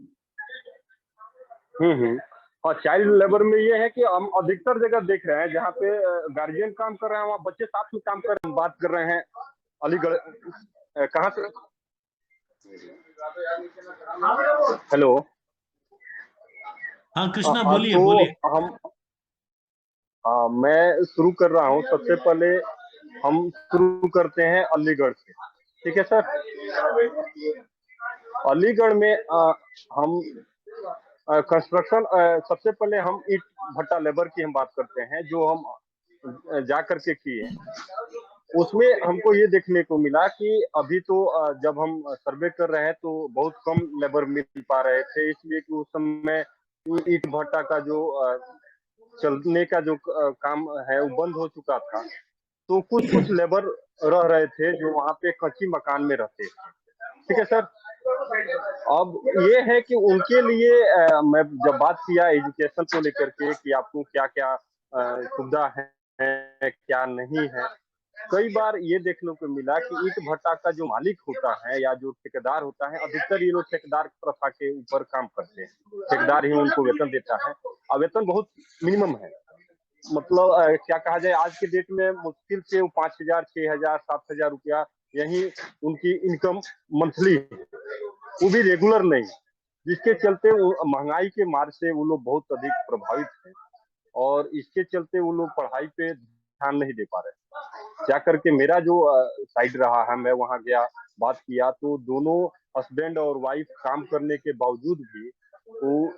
हाँ, चाइल्ड लेबर में ये है कि हम अधिकतर जगह देख रहे हैं जहाँ पे गार्जियन काम कर रहे हैं, वहाँ बच्चे साथ में काम कर रहे हैं। बात कर रहे हैं अलीगढ़, कहाँ से? हेलो। हाँ कृष्णा बोलिए तो बोलिए। मैं शुरू कर रहा हूँ। सबसे पहले हम शुरू करते हैं अलीगढ़ से, ठीक है सर? अलीगढ़ में हम कंस्ट्रक्शन, सबसे पहले हम ईंट भट्टा लेबर की हम बात करते हैं, जो हम जा करके किए। उसमें हमको ये देखने को मिला कि अभी तो जब हम सर्वे कर रहे हैं तो बहुत कम लेबर मिल पा रहे थे, इसलिए कि उस समय ईंट भट्टा का जो चलने का जो काम है वो बंद हो चुका था। तो कुछ लेबर रह रहे थे जो वहाँ पे कच्ची मकान में रहते थे, ठीक है सर? अब ये है कि उनके लिए मैं जब बात किया एजुकेशन को लेकर के कि आपको क्या क्या सुविधा है क्या नहीं है, कई बार ये देखने को मिला कि ईंट भट्टा का जो मालिक होता है या जो ठेकेदार होता है, अधिकतर ये लोग ठेकेदार प्रथा के ऊपर काम करते हैं। ठेकेदार ही उनको वेतन देता है, और वेतन बहुत मिनिमम है। मतलब क्या कहा जाए, आज के डेट में मुश्किल से 5,000, 6,000, 7,000 रुपया यही उनकी इनकम मंथली है, वो भी रेगुलर नहीं, जिसके चलते महंगाई के मार से वो लोग बहुत अधिक प्रभावित हैं, और इसके चलते वो लोग पढ़ाई पे ध्यान नहीं दे पा रहे। क्या करके मेरा जो साइड रहा है, मैं वहां गया, बात किया, तो दोनों हस्बैंड और वाइफ काम करने के बावजूद भी वो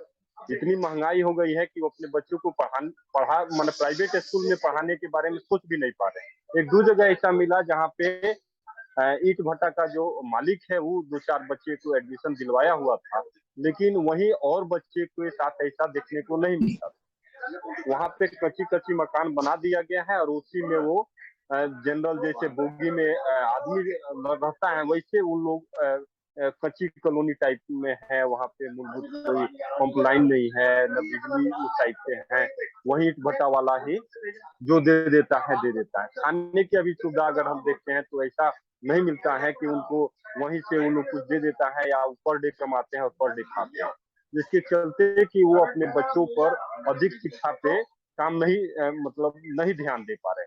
इतनी महंगाई हो गई है कि वो अपने बच्चों को मतलब प्राइवेट स्कूल में पढ़ाने के बारे में सोच भी नहीं पा रहे। एक दो जगह ऐसा मिला जहाँ पे ईंट भट्टा का जो मालिक है वो 2-4 बच्चे को एडमिशन दिलवाया हुआ था, लेकिन वहीं और बच्चे के साथ ऐसा देखने को नहीं मिलता। वहां पे कच्ची मकान बना दिया गया है, और उसी में वो जनरल जैसे बोगी में आदमी रहता है, वैसे उन लोग कच्ची कॉलोनी टाइप में है, वहाँ पे मूलभूत कोई पंप लाइन नहीं है, न बिजली उस टाइप से है, वही ईंट भट्टा वाला ही जो दे देता है दे देता है। खाने की अभी सुविधा अगर हम देखते हैं तो ऐसा नहीं मिलता है कि उनको वहीं से वो लोग कुछ दे देता है या पर डे कमाते हैं और पर डे खाते हैं, जिसके चलते कि वो अपने बच्चों पर अधिक शिक्षा पे काम नहीं मतलब नहीं ध्यान दे पा रहे।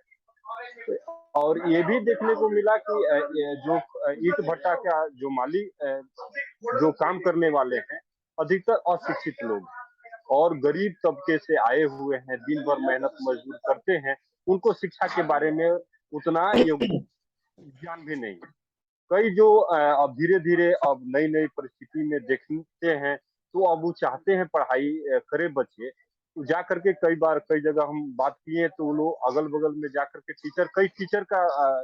और ये भी देखने को मिला कि ये जो ईंट भट्टा का जो मालिक जो काम करने वाले हैं अधिकतर अशिक्षित लोग और गरीब तबके से आए हुए हैं, दिन भर मेहनत मजदूर करते हैं, उनको शिक्षा के बारे में उतना ज्ञान भी नहीं है। कई जो अब धीरे-धीरे अब नई-नई परिस्थिति में देखते हैं, तो अब वो चाहते हैं पढ़ाई करें बच्चे। जा करके कई बार कई जगह हम बात किए तो वो लोग अगल-बगल में जा करके कई टीचर का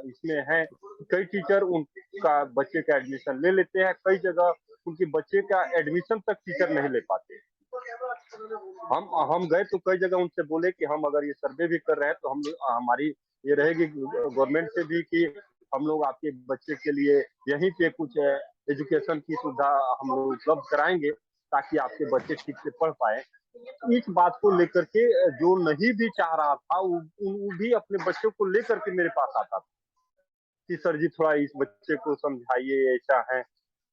इसमें है, कई टीचर उनका बच्चे का एडमिशन ले लेते हैं, कई जगह उनके बच्चे का एडमिशन तक टीचर नहीं ले पाते। हम गए तो कई जगह उनसे बोले कि हम अगर ये सर्वे भी कर रहे हैं तो हम हमारी ये रहेगी गवर्नमेंट से भी कि हम लोग आपके बच्चे के लिए यहीं पे कुछ एजुकेशन की सुविधा हम लोग उपलब्ध कराएंगे ताकि आपके बच्चे ठीक से पढ़ पाए। इस बात को लेकर के जो नहीं भी चाह रहा था वो भी अपने बच्चों को लेकर के मेरे पास आता था कि सर जी थोड़ा इस बच्चे को समझाइए, ऐसा है।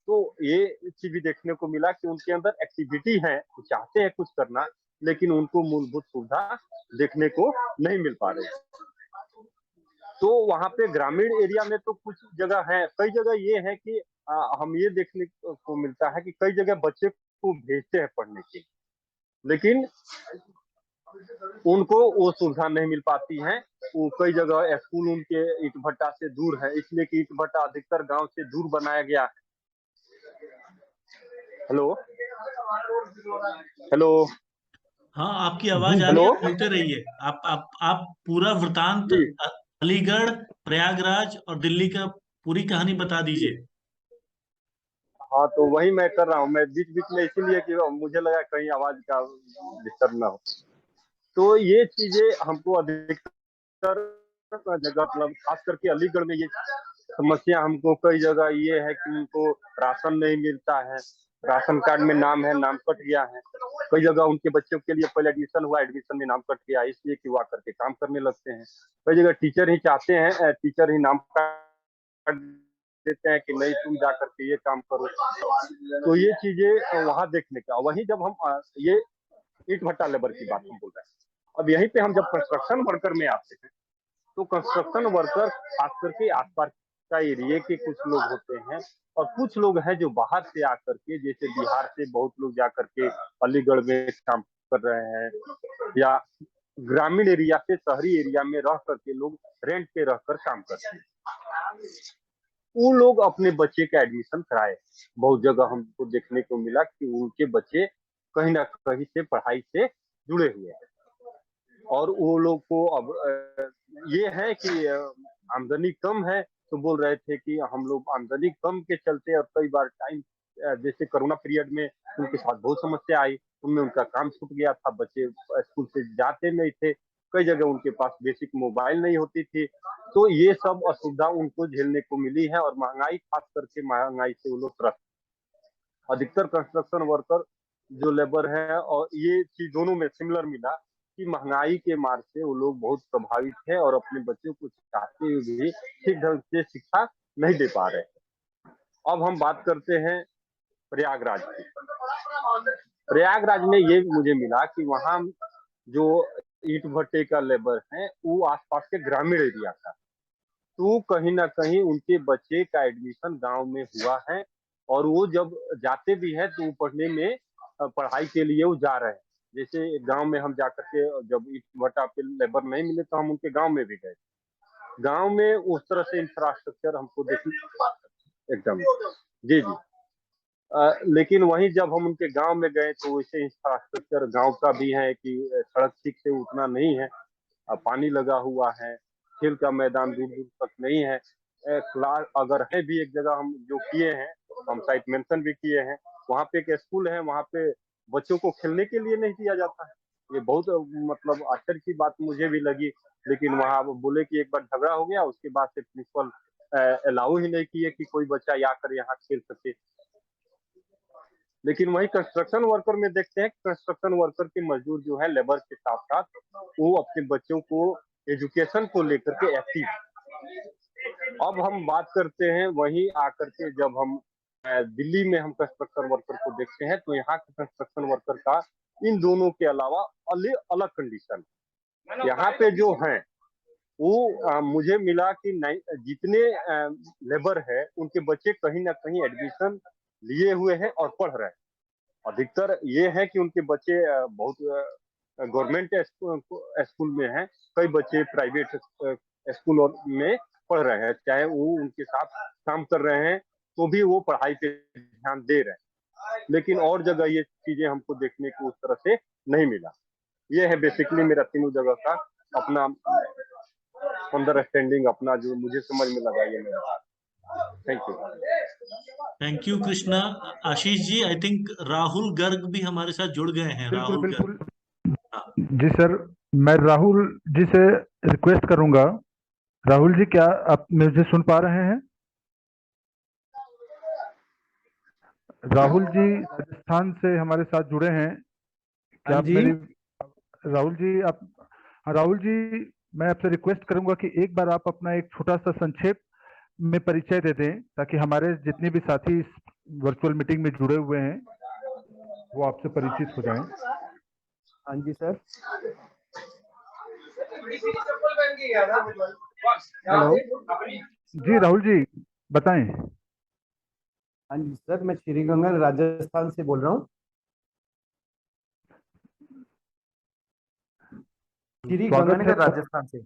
तो ये चीज भी देखने को मिला कि उनके अंदर एक्टिविटी है, वो चाहते हैं कुछ करना, लेकिन उनको मूलभूत सुविधा देखने को नहीं मिल पा रही। तो वहाँ पे ग्रामीण एरिया में तो कुछ जगह है, कई जगह ये है कि हम ये देखने को मिलता है कि कई जगह बच्चे को भेजते हैं पढ़ने के लिए, लेकिन उनको वो सुविधा नहीं मिल पाती है। वो कई जगह स्कूल उनके ईंट भट्टा से दूर है, इसलिए कि ईंट भट्टा अधिकतर गांव से दूर बनाया गया है। हेलो हेलो हाँ, आपकी आवाज आ रही हेलो है, आप बोलते रहिए। आप पूरा वृतांत जी अलीगढ़, प्रयागराज और दिल्ली का पूरी कहानी बता दीजिए। हाँ, तो वही मैं कर रहा हूँ। मैं बीच बीच में इसीलिए कि मुझे लगा कहीं आवाज का डिस्टर्ब ना हो। तो ये चीजें हमको अधिकतर जगह मतलब खास करके अलीगढ़ में ये समस्या हमको कई जगह ये है कि उनको राशन नहीं मिलता है, राशन कार्ड में नाम है, नाम कट गया है। कई जगह उनके बच्चों के लिए पहले एडमिशन हुआ, एडमिशन में नाम कट गया, इसलिए कि वो आकर के काम करने लगते हैं। कई जगह टीचर ही चाहते हैं, टीचर ही नाम काट देते हैं कि नहीं तुम जा करके ये काम करो। तो ये चीजें वहां देखने का। वहीं जब हम ये ईंट भट्टा लेबर की बात हम बोल रहे हैं, अब यहीं पे हम जब कंस्ट्रक्शन वर्कर में आते हैं तो कंस्ट्रक्शन वर्कर खास करके आसपास का एरिया के कुछ लोग होते हैं और कुछ लोग हैं जो बाहर से आकर के, जैसे बिहार से बहुत लोग जा करके अलीगढ़ में काम कर रहे हैं या ग्रामीण एरिया से शहरी एरिया में रह करके लोग रेंट पे रहकर काम करते हैं। वो लोग अपने बच्चे का एडमिशन कराए। बहुत जगह हमको देखने को मिला कि उनके बच्चे कहीं ना कहीं से पढ़ाई से जुड़े हुए हैं और वो लोग को अब ये है कि आमदनी कम है, तो बोल रहे थे कि हम लोग आमदनी कम के चलते और कई बार टाइम जैसे कोरोना पीरियड में उनके साथ बहुत समस्या आई, उनमें उनका काम छूट गया था, बच्चे स्कूल से जाते नहीं थे, कई जगह उनके पास बेसिक मोबाइल नहीं होती थी। तो ये सब असुविधा उनको झेलने को मिली है और महंगाई, खास करके महंगाई से वो लोग त्रस्त। अधिकतर कंस्ट्रक्शन वर्कर जो लेबर है और ये चीज दोनों में सिमिलर मिला कि महंगाई के मार से वो लोग बहुत प्रभावित है और अपने बच्चों को चाहते हुए भी ठीक ढंग से शिक्षा नहीं दे पा रहे। अब हम बात करते हैं प्रयागराज की। प्रयागराज में ये मुझे मिला कि वहाँ जो ईंट भट्टे का लेबर है वो आसपास के ग्रामीण एरिया का, तो कहीं ना कहीं उनके बच्चे का एडमिशन गांव में हुआ है और वो जब जाते भी है तो वो पढ़ने में पढ़ाई के लिए वो जा रहे हैं। जैसे गांव में हम जाकर के जब ईंट भट्टा पे लेबर नहीं मिले तो हम उनके गांव में भी गए। गांव में उस तरह से इंफ्रास्ट्रक्चर हमको देखने एकदम जी जी लेकिन वहीं जब हम उनके गांव में गए तो वैसे इंफ्रास्ट्रक्चर गांव का भी है कि सड़क ठीक से उतना नहीं है, पानी लगा हुआ है, खेल का मैदान दूर दूर तक नहीं है। क्लास अगर है भी एक जगह हम जो किए हैं, हम साइट मेंशन भी किए हैं, वहाँ पे एक स्कूल है, वहाँ पे बच्चों को खेलने के लिए नहीं दिया जाता है। ये बहुत मतलब आश्चर्य की बात मुझे भी लगी, लेकिन वहाँ बोले कि एक बार झगड़ा हो गया, उसके बाद से प्रिंसिपल अलाउ ही नहीं किए कि कोई बच्चा आकर यहाँ खेल सके। लेकिन वही कंस्ट्रक्शन वर्कर में देखते हैं, कंस्ट्रक्शन वर्कर के मजदूर जो है लेबर के साथ साथ वो अपने बच्चों को एजुकेशन को लेकर के एक्टिव। अब हम बात करते हैं वहीं आकर के, जब हम दिल्ली में हम कंस्ट्रक्शन वर्कर को देखते हैं तो यहाँ के कंस्ट्रक्शन वर्कर का इन दोनों के अलावा अलग अलग कंडीशन। यहाँ पे जो है वो मुझे मिला कि जितने लेबर है उनके बच्चे कहीं ना कहीं एडमिशन लिए हुए हैं और पढ़ रहे हैं। अधिकतर ये है कि उनके बच्चे बहुत गवर्नमेंट स्कूल में हैं, कई बच्चे प्राइवेट स्कूल में पढ़ रहे हैं, चाहे वो उनके साथ काम कर रहे हैं तो भी वो पढ़ाई पे ध्यान दे रहे हैं। लेकिन और जगह ये चीजें हमको देखने को उस तरह से नहीं मिला। ये है बेसिकली मेरा तीनों जगह का अपना अंडरस्टैंडिंग, अपना जो मुझे समझ में लगा ये मेरा। Thank you Krishna. Ashish ji, I think Rahul Garg भी हमारे साथ जुड़ गए हैं। बिल्कुल राहुल बिल्कुल। गर्ग। जी सर, मैं राहुल जी से रिक्वेस्ट करूंगा। राहुल जी, क्या आप मुझे सुन पा रहे हैं? राहुल जी राजस्थान से हमारे साथ जुड़े हैं। क्या आप मेरी राहुल जी आप हाँ, राहुल जी, मैं आपसे रिक्वेस्ट करूंगा कि एक बार आप अपना एक छोटा सा संक्षेप में परिचय दे दें ताकि हमारे जितने भी साथी इस वर्चुअल मीटिंग में जुड़े हुए हैं वो आपसे परिचित हो जाएं। हाँ जी सर। हेलो जी राहुल जी, बताएं। हाँ जी सर, मैं श्रीगंगा राजस्थान से बोल रहा हूँ। स्वागत है राजस्थान से।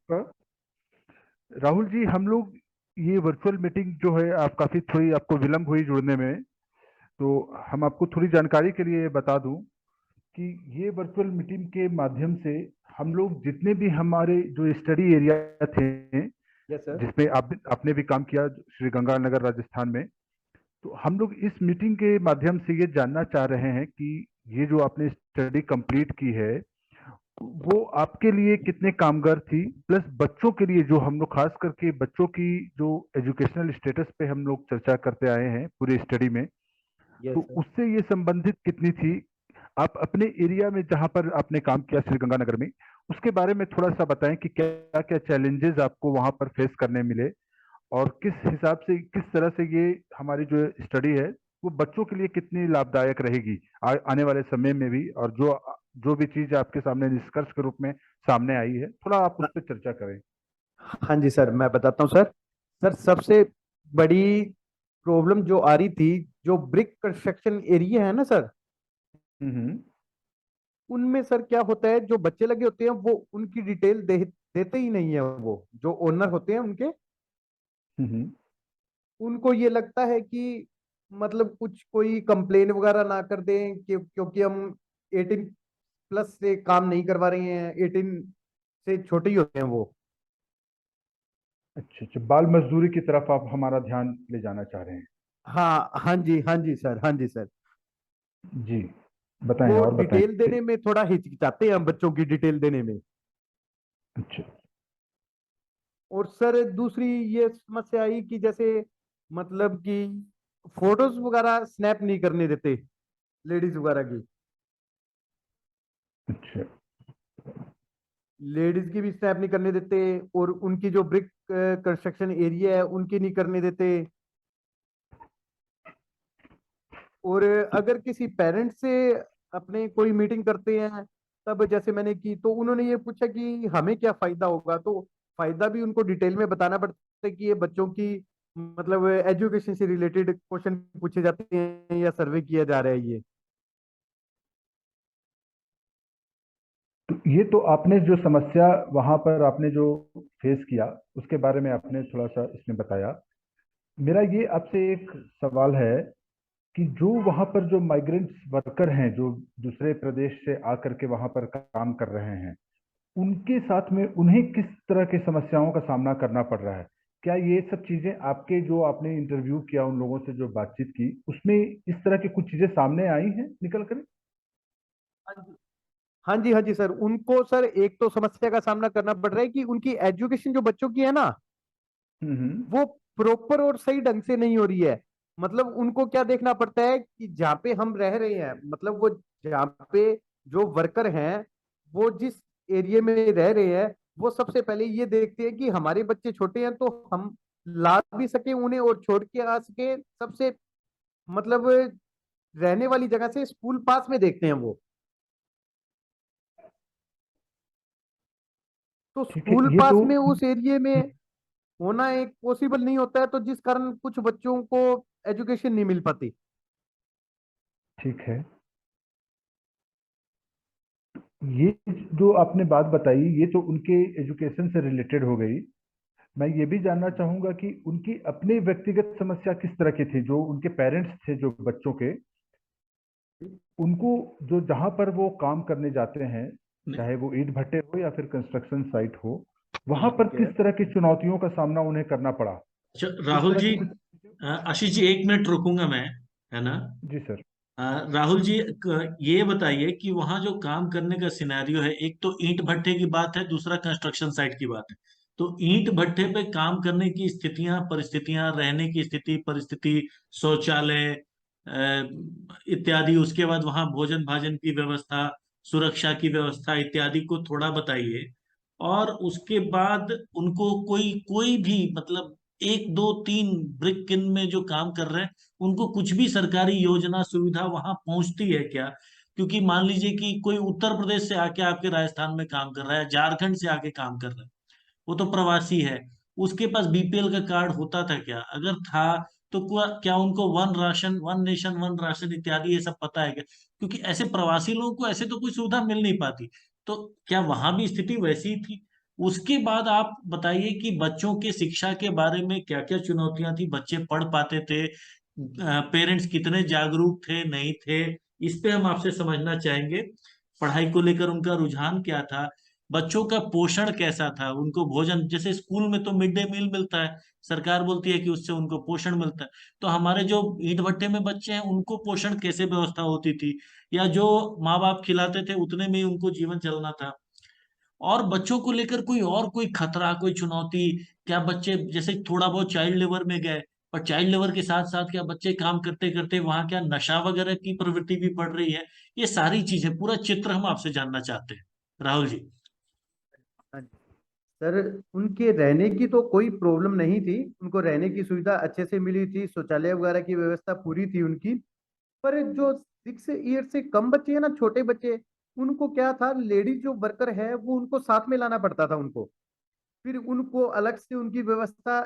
राहुल जी, हम लोग ये वर्चुअल मीटिंग जो है आप काफी थोड़ी आपको विलंब हुई जुड़ने में, तो हम आपको थोड़ी जानकारी के लिए बता दूं कि ये वर्चुअल मीटिंग के माध्यम से हम लोग जितने भी हमारे जो स्टडी एरिया थे जिसमें आपने भी काम किया श्री गंगानगर राजस्थान में, तो हम लोग इस मीटिंग के माध्यम से ये जानना चाह रहे हैं कि ये जो आपने स्टडी कंप्लीट की है वो आपके लिए कितने कामगार थी, प्लस बच्चों के लिए जो हम लोग खास करके बच्चों की जो एजुकेशनल स्टेटस पे हम लोग चर्चा करते आए हैं पूरे स्टडी में, तो उससे ये संबंधित कितनी थी। आप अपने एरिया में जहां पर आपने काम किया श्री गंगानगर में, उसके बारे में थोड़ा सा बताएं कि क्या क्या चैलेंजेस आपको वहां पर फेस करने मिले और किस हिसाब से किस तरह से ये हमारी जो स्टडी है वो बच्चों के लिए कितनी लाभदायक रहेगी आने वाले समय में भी, और जो भी चीज आपके सामने निष्कर्ष के रूप में सामने आई है, थोड़ा आप उस पर चर्चा करें। हाँ जी सर, मैं बताता हूँ सर। सर, सबसे बड़ी प्रॉब्लम जो आ रही थी, जो ब्रिक कंस्ट्रक्शन एरिया है ना सर, उनमें सर क्या होता है, जो बच्चे लगे होते हैं वो उनकी डिटेल देते ही नहीं है। वो जो ओनर होते हैं उनके, उनको ये लगता है कि मतलब कुछ कोई कंप्लेन वगैरह ना कर दें कि क्योंकि हम 18 प्लस से काम नहीं करवा रहे हैं, 18 से छोटे ही होते हैं वो। अच्छा अच्छा, बाल मजदूरी की तरफ आप हमारा ध्यान ले जाना चाह रहे हैं? हाँ हाँ जी, हाँ जी सर, हाँ जी सर। जी बताएं, वो और बताएं। डिटेल देने में थोड़ा हिचकिचाते हैं हम, बच्चों की डिटेल देने में। अच्छा। और सर दूसरी ये समस्या आई कि जैसे मतलब कि फोटोज वगैरह स्नैप नहीं करने देते लेडीज वगैरह की। अच्छा। लेडीज की भी स्नैप नहीं करने देते, और उनकी जो ब्रिक कंस्ट्रक्शन एरिया है उनकी नहीं करने देते। और अगर किसी पेरेंट से अपने कोई मीटिंग करते हैं तब जैसे मैंने की, तो उन्होंने ये पूछा कि हमें क्या फायदा होगा। तो फायदा भी उनको डिटेल में बताना पड़ता है कि ये बच्चों की मतलब एजुकेशन से रिलेटेड क्वेश्चन पूछे जाते हैं या सर्वे किया जा रहा है ये। तो ये तो आपने जो समस्या वहां पर आपने जो फेस किया उसके बारे में आपने थोड़ा सा इसमें बताया। मेरा ये आपसे एक सवाल है कि जो वहां पर जो माइग्रेंट्स वर्कर हैं जो दूसरे प्रदेश से आकर के वहां पर काम कर रहे हैं, उनके साथ में उन्हें किस तरह की समस्याओं का सामना करना पड़ रहा है? क्या ये सब चीजें आपके जो आपने इंटरव्यू किया उन लोगों से जो बातचीत की उसमें इस तरह की कुछ चीजें सामने आई हैं निकल कर? हाँ जी, हाँ जी सर। उनको सर एक तो समस्या का सामना करना पड़ रहा है कि उनकी एजुकेशन जो बच्चों की है ना, वो प्रॉपर और सही ढंग से नहीं हो रही है। मतलब उनको क्या देखना पड़ता है कि जहाँ पे हम रह रहे हैं, मतलब वो जहाँ पे जो वर्कर हैं, वो जिस एरिया में रह रहे हैं, वो सबसे पहले ये देखते हैं कि हमारे बच्चे छोटे हैं तो हम ला भी सके उन्हें और छोड़ के आ सके। सबसे मतलब रहने वाली जगह से स्कूल पास में देखते हैं वो। तो ठीक है, स्कूल ये पास तो में उस एरिया में होना एक पॉसिबल नहीं होता है, तो जिस कारण कुछ बच्चों को एजुकेशन नहीं मिल पाती। ठीक है। ये जो आपने बात बताई ये तो उनके एजुकेशन से रिलेटेड हो गई। मैं ये भी जानना चाहूंगा कि उनकी अपनी व्यक्तिगत समस्या किस तरह की थी, जो उनके पेरेंट्स थे जो बच्चों के, उनको जो जहां पर वो काम करने जाते हैं, चाहे वो ईंट भट्टे हो या फिर कंस्ट्रक्शन साइट हो, वहां पर किस तरह की चुनौतियों का सामना उन्हें करना पड़ा, अच्छा, इस राहुल तरह जी, की कुछ। आशीष जी 1 मिनट रुकूंगा मैं, है ना। जी सर। राहुल जी, ये बताइए कि वहां जो काम करने का सिनेरियो है, एक तो ईंट भट्टे की बात है, दूसरा कंस्ट्रक्शन साइट की बात है। तो ईंट भट्टे पे काम करने की स्थितियां, परिस्थितियां, रहने की स्थिति परिस्थिति, शौचालय इत्यादि, उसके बाद वहां भोजन भाजन की व्यवस्था, सुरक्षा की व्यवस्था इत्यादि को थोड़ा बताइए। और उसके बाद उनको कोई कोई भी मतलब 1 2 3 ब्रिक किन में जो काम कर रहे हैं, उनको कुछ भी सरकारी योजना सुविधा वहां पहुंचती है क्या? क्योंकि मान लीजिए कि कोई उत्तर प्रदेश से आके आपके राजस्थान में काम कर रहा है, झारखंड से आके काम कर रहा है, वो तो प्रवासी है, उसके पास बीपीएल का कार्ड होता था क्या? अगर था तो क्या उनको one ration, one nation one ration इत्यादि ये सब पता है क्या? क्योंकि ऐसे प्रवासी लोगों को ऐसे तो कोई सुविधा मिल नहीं पाती। तो क्या वहां भी स्थिति वैसी ही थी? उसके बाद आप बताइए कि बच्चों के शिक्षा के बारे में क्या क्या चुनौतियां थी, बच्चे पढ़ पाते थे, पेरेंट्स कितने जागरूक थे नहीं थे, इस पे हम आपसे समझना चाहेंगे। पढ़ाई को लेकर उनका रुझान क्या था, बच्चों का पोषण कैसा था, उनको भोजन, जैसे स्कूल में तो मिड डे मील मिलता है, सरकार बोलती है कि उससे उनको पोषण मिलता है, तो हमारे जो ईंट भट्टे में बच्चे हैं उनको पोषण कैसे व्यवस्था होती थी, या जो माँ बाप खिलाते थे उतने में ही उनको जीवन चलना था? और बच्चों को लेकर कोई और कोई खतरा, कोई चुनौती, क्या बच्चे जैसे थोड़ा बहुत चाइल्ड लेबर में गए, पर चाइल्ड लेबर के साथ साथ क्या बच्चे काम करते करते वहां क्या नशा वगैरह की प्रवृत्ति भी बढ़ रही है? ये सारी चीजें, पूरा चित्र हम आपसे जानना चाहते हैं, राहुल जी। हाँ जी। सर, उनके रहने की तो कोई प्रॉब्लम नहीं थी, उनको रहने की सुविधा अच्छे से मिली थी, शौचालय वगैरह की व्यवस्था पूरी थी उनकी। पर जो 6 ईयर से कम बच्चे हैं ना, छोटे बच्चे, उनको क्या था, लेडीज जो वर्कर है वो उनको साथ में लाना पड़ता था उनको। फिर उनको अलग से उनकी व्यवस्था,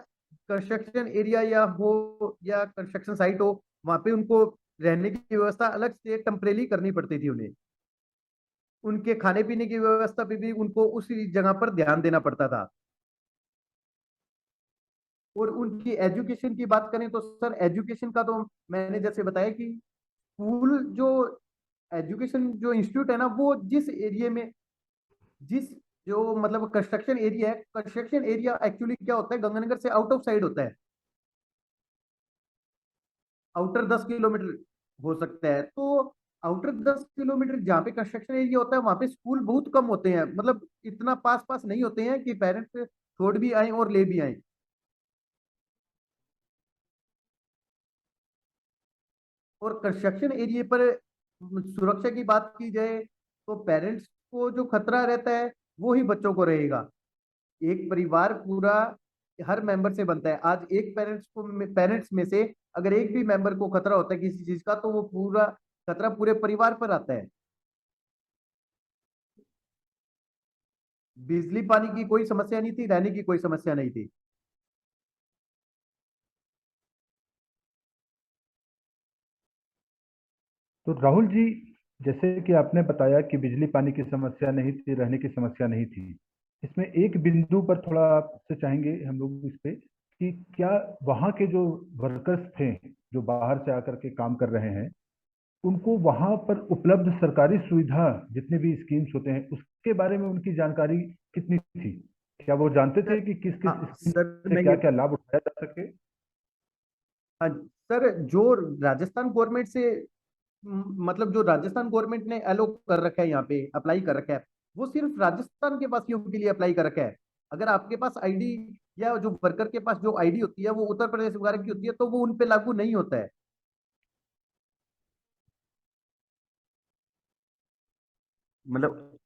कंस्ट्रक्शन एरिया या हो या कंस्ट्रक्शन साइट हो, वहां पे उनको रहने की व्यवस्था अलग से टेम्परेली करनी पड़ती थी उन्हें। उनके खाने पीने की व्यवस्था पे भी उनको उसी जगह पर ध्यान देना पड़ता था। और उनकी एजुकेशन की बात करें तो सर, एजुकेशन का तो मैंने जैसे बताया कि स्कूल जो एजुकेशन जो इंस्टीट्यूट है ना, वो जिस एरिया में, जिस जो मतलब कंस्ट्रक्शन एरिया है, कंस्ट्रक्शन एरिया एक्चुअली क्या होता है, गंगानगर से आउट ऑफ साइड होता है, आउटर 10 किलोमीटर हो सकता है। तो आउटर 10 किलोमीटर जहाँ पे कंस्ट्रक्शन एरिया होता है, वहां पे स्कूल बहुत कम होते हैं, मतलब इतना पास पास नहीं होते हैं कि पेरेंट्स छोड़ भी आए और ले भी आए। और कंस्ट्रक्शन एरिया पर सुरक्षा की बात की जाए तो पेरेंट्स को जो खतरा रहता है वो ही बच्चों को रहेगा। एक परिवार पूरा हर मेंबर से बनता है। आज एक पेरेंट्स में से अगर एक भी मेंबर को खतरा होता है किसी चीज का, तो वो पूरा खतरा पूरे परिवार पर आता है। बिजली पानी की कोई समस्या नहीं थी, रहने की कोई समस्या नहीं थी। तो राहुल जी, जैसे कि आपने बताया कि बिजली पानी की समस्या नहीं थी, रहने की समस्या नहीं थी, इसमें एक बिंदु पर थोड़ा आपसे चाहेंगे हम लोग इस पे कि क्या वहाँ के जो वर्कर्स थे जो बाहर से आकर के काम कर रहे हैं, उनको वहाँ पर उपलब्ध सरकारी सुविधा जितने भी स्कीम्स होते हैं उसके बारे में उनकी जानकारी कितनी थी? क्या वो जानते थे कि किस किस हाँ स्कीम सर, से मैं क्या ये, क्या लाभ उठाया जा सके? हाँ सर, जो राजस्थान गवर्नमेंट से मतलब जो राजस्थान गवर्नमेंट ने एलो कर रखा है, यहाँ पे अप्लाई कर रखा है, वो सिर्फ राजस्थान के वासियों के लिए अप्लाई कर रखा है। अगर आपके पास आईडी या जो वर्कर के पास जो आईडी होती है वो उत्तर प्रदेश वगैरह की होती है, तो वो उन पे लागू नहीं होता है। मतलब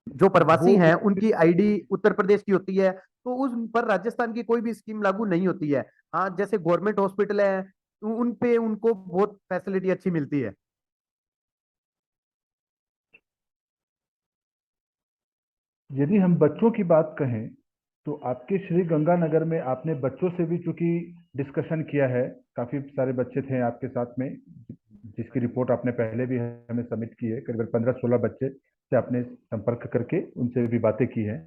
जो वो प्रवासी हैं उनकी आईडी उत्तर प्रदेश की होती है, तो उस पर राजस्थान की कोई भी स्कीम लागू नहीं होती है। हाँ, जैसे गवर्नमेंट हॉस्पिटल है, उन पे उनको बहुत फैसिलिटी अच्छी मिलती है। यदि हम बच्चों की बात कहें तो आपके श्री गंगानगर में आपने बच्चों से भी चूंकि डिस्कशन किया है, काफी सारे बच्चे थे आपके साथ में, जिसकी रिपोर्ट आपने पहले भी हमें सबमिट की है। करीब 15-16 बच्चे से आपने संपर्क करके उनसे भी बातें की हैं।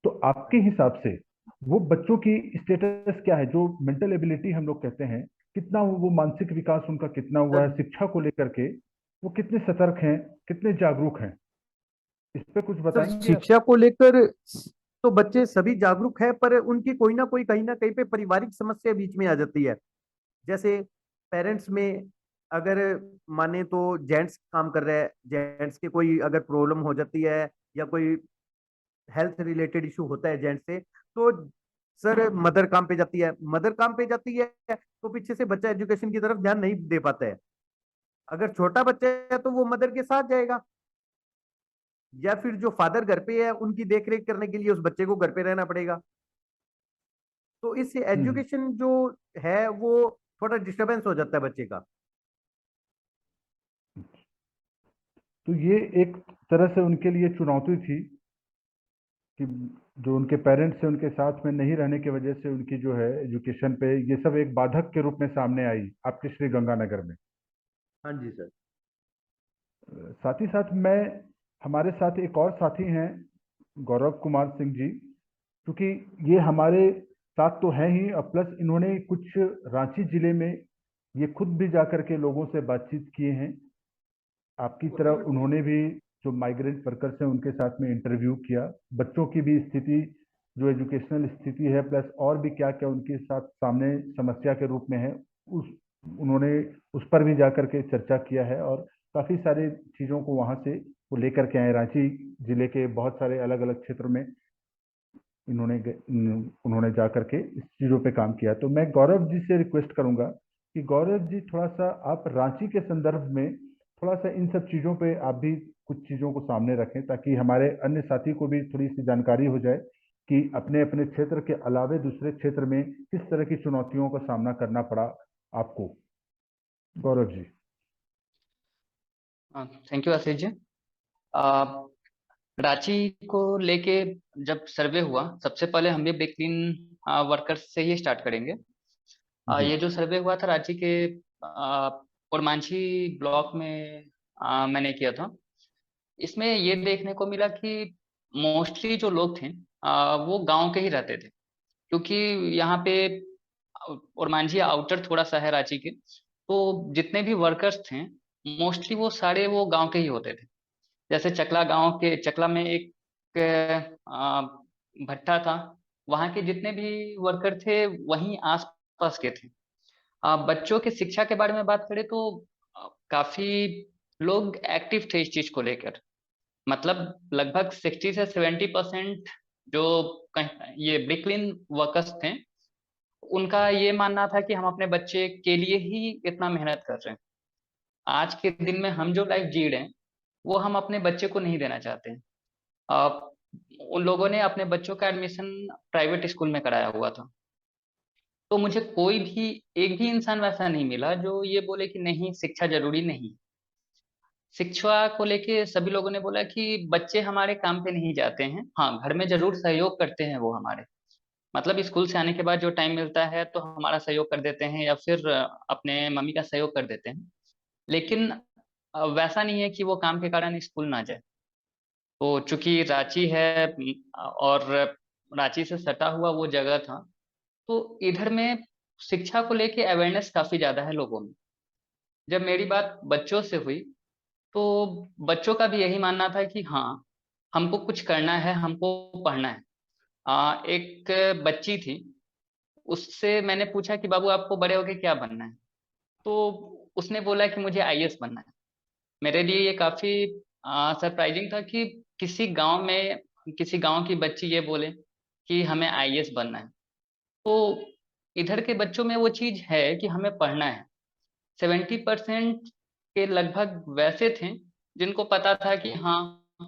तो आपके हिसाब से वो बच्चों की स्टेटस क्या है, जो मेंटल एबिलिटी हम लोग कहते हैं, कितना वो मानसिक विकास उनका कितना हुआ सर, है, शिक्षा को लेकर के वो कितने सतर्क हैं, कितने जागरूक हैं, इस पे कुछ सर बताएंगे आप? शिक्षा को लेकर तो बच्चे सभी जागरूक है, पर उनकी कोई ना कहीं पे पारिवारिक समस्या बीच में आ जाती है। जैसे पेरेंट्स में, अगर माने तो जेंट्स काम कर रहे हैं, जेंट्स के कोई अगर प्रॉब्लम हो जाती है या कोई हेल्थ रिलेटेड इशू होता है जेंट्स से, तो सर मदर काम पे जाती है, मदर काम पे जाती है, तो पीछे से बच्चा एजुकेशन की तरफ ध्यान नहीं दे पाता है। अगर छोटा बच्चा है तो वो मदर के साथ जाएगा, या फिर जो फादर घर पे है उनकी देख रेख करने के लिए उस बच्चे को घर पे रहना पड़ेगा। तो इससे हम्म। एजुकेशन जो है वो थोड़ा डिस्टरबेंस हो जाता है बच्चे का। तो ये एक तरह से उनके लिए चुनौती थी कि जो उनके पेरेंट्स से उनके साथ में नहीं रहने की वजह से उनकी जो है एजुकेशन पे ये सब एक बाधक के रूप में सामने आई आपके श्री गंगानगर में। हाँ जी सर। साथ ही साथ मैं, हमारे साथ एक और साथी हैं, गौरव कुमार सिंह जी, क्योंकि ये हमारे साथ तो हैं ही, और प्लस इन्होंने कुछ रांची जिले में ये खुद भी जाकर के लोगों से बातचीत किए हैं। आपकी तरह उन्होंने भी जो माइग्रेंट वर्कर्स हैं उनके साथ में इंटरव्यू किया, बच्चों की भी स्थिति, जो एजुकेशनल स्थिति है, प्लस और भी क्या क्या उनके साथ सामने समस्या के रूप में है, उस उन्होंने उस पर भी जाकर के चर्चा किया है, और काफ़ी सारी चीज़ों को वहाँ से वो लेकर के आए। रांची जिले के बहुत सारे अलग अलग क्षेत्र में उन्होंने जा करके इस चीज़ों पे काम किया। तो मैं गौरव जी से रिक्वेस्ट करूंगा कि गौरव जी थोड़ा सा आप रांची के संदर्भ में थोड़ा सा इन सब चीज़ों पे आप भी कुछ चीज़ों को सामने रखें, ताकि हमारे अन्य साथी को भी थोड़ी सी जानकारी हो जाए कि अपने अपने क्षेत्र के अलावे दूसरे क्षेत्र में किस तरह की चुनौतियों का सामना करना पड़ा आपको। गौरव जी। Thank you Ashish ji. रांची को लेके जब सर्वे हुआ, सबसे पहले हम भी ब्रेक क्लीन वर्कर्स से ही स्टार्ट करेंगे। जी। ये जो सर्वे हुआ था रांची के ओरमांझी ब्लॉक में मैंने किया था। इसमें ये देखने को मिला कि मोस्टली जो लोग थे वो गांव के ही रहते थे, क्योंकि यहाँ पे ओरमांझी आउटर थोड़ा सा है रांची के, तो जितने भी वर्कर्स थे मोस्टली वो सारे वो गांव के ही होते थे। जैसे चकला में एक आ, भट्टा था, वहाँ के जितने भी वर्कर थे वहीं आस पास के थे। बच्चों की शिक्षा के बारे में बात करें तो काफी लोग एक्टिव थे इस चीज को लेकर। मतलब लगभग 60 से 70% जो ये ब्रिकलिन वर्कर्स थे, उनका ये मानना था कि हम अपने बच्चे के लिए ही इतना मेहनत कर रहे हैं। आज के दिन में हम जो लाइफ जी रहे हैं वो हम अपने बच्चे को नहीं देना चाहते हैं। अ, उन लोगों ने अपने बच्चों का एडमिशन प्राइवेट स्कूल में कराया हुआ था। तो मुझे कोई भी एक भी इंसान वैसा नहीं मिला जो ये बोले कि नहीं शिक्षा जरूरी नहीं। शिक्षा को लेके सभी लोगों ने बोला कि बच्चे हमारे काम पे नहीं जाते हैं, हाँ घर में जरूर सहयोग करते हैं वो हमारे। मतलब स्कूल से आने के बाद जो टाइम मिलता है तो हमारा सहयोग कर देते हैं या फिर अपने मम्मी का सहयोग कर देते हैं। लेकिन वैसा नहीं है कि वो काम के कारण स्कूल ना जाए। तो चूंकि रांची है और रांची से सटा हुआ वो जगह था, तो इधर में शिक्षा को लेके अवेयरनेस काफी ज्यादा है लोगों में। जब मेरी बात बच्चों से हुई तो बच्चों का भी यही मानना था कि हाँ हमको कुछ करना है, हमको पढ़ना है। एक बच्ची थी, उससे मैंने पूछा कि बाबू आपको बड़े होके क्या बनना है, तो उसने बोला कि मुझे आईएएस बनना है। मेरे लिए ये काफी सरप्राइजिंग था कि किसी गांव की बच्ची ये बोले कि हमें आईएएस बनना है। तो इधर के बच्चों में वो चीज है कि हमें पढ़ना है। 70% के लगभग वैसे थे जिनको पता था कि हाँ,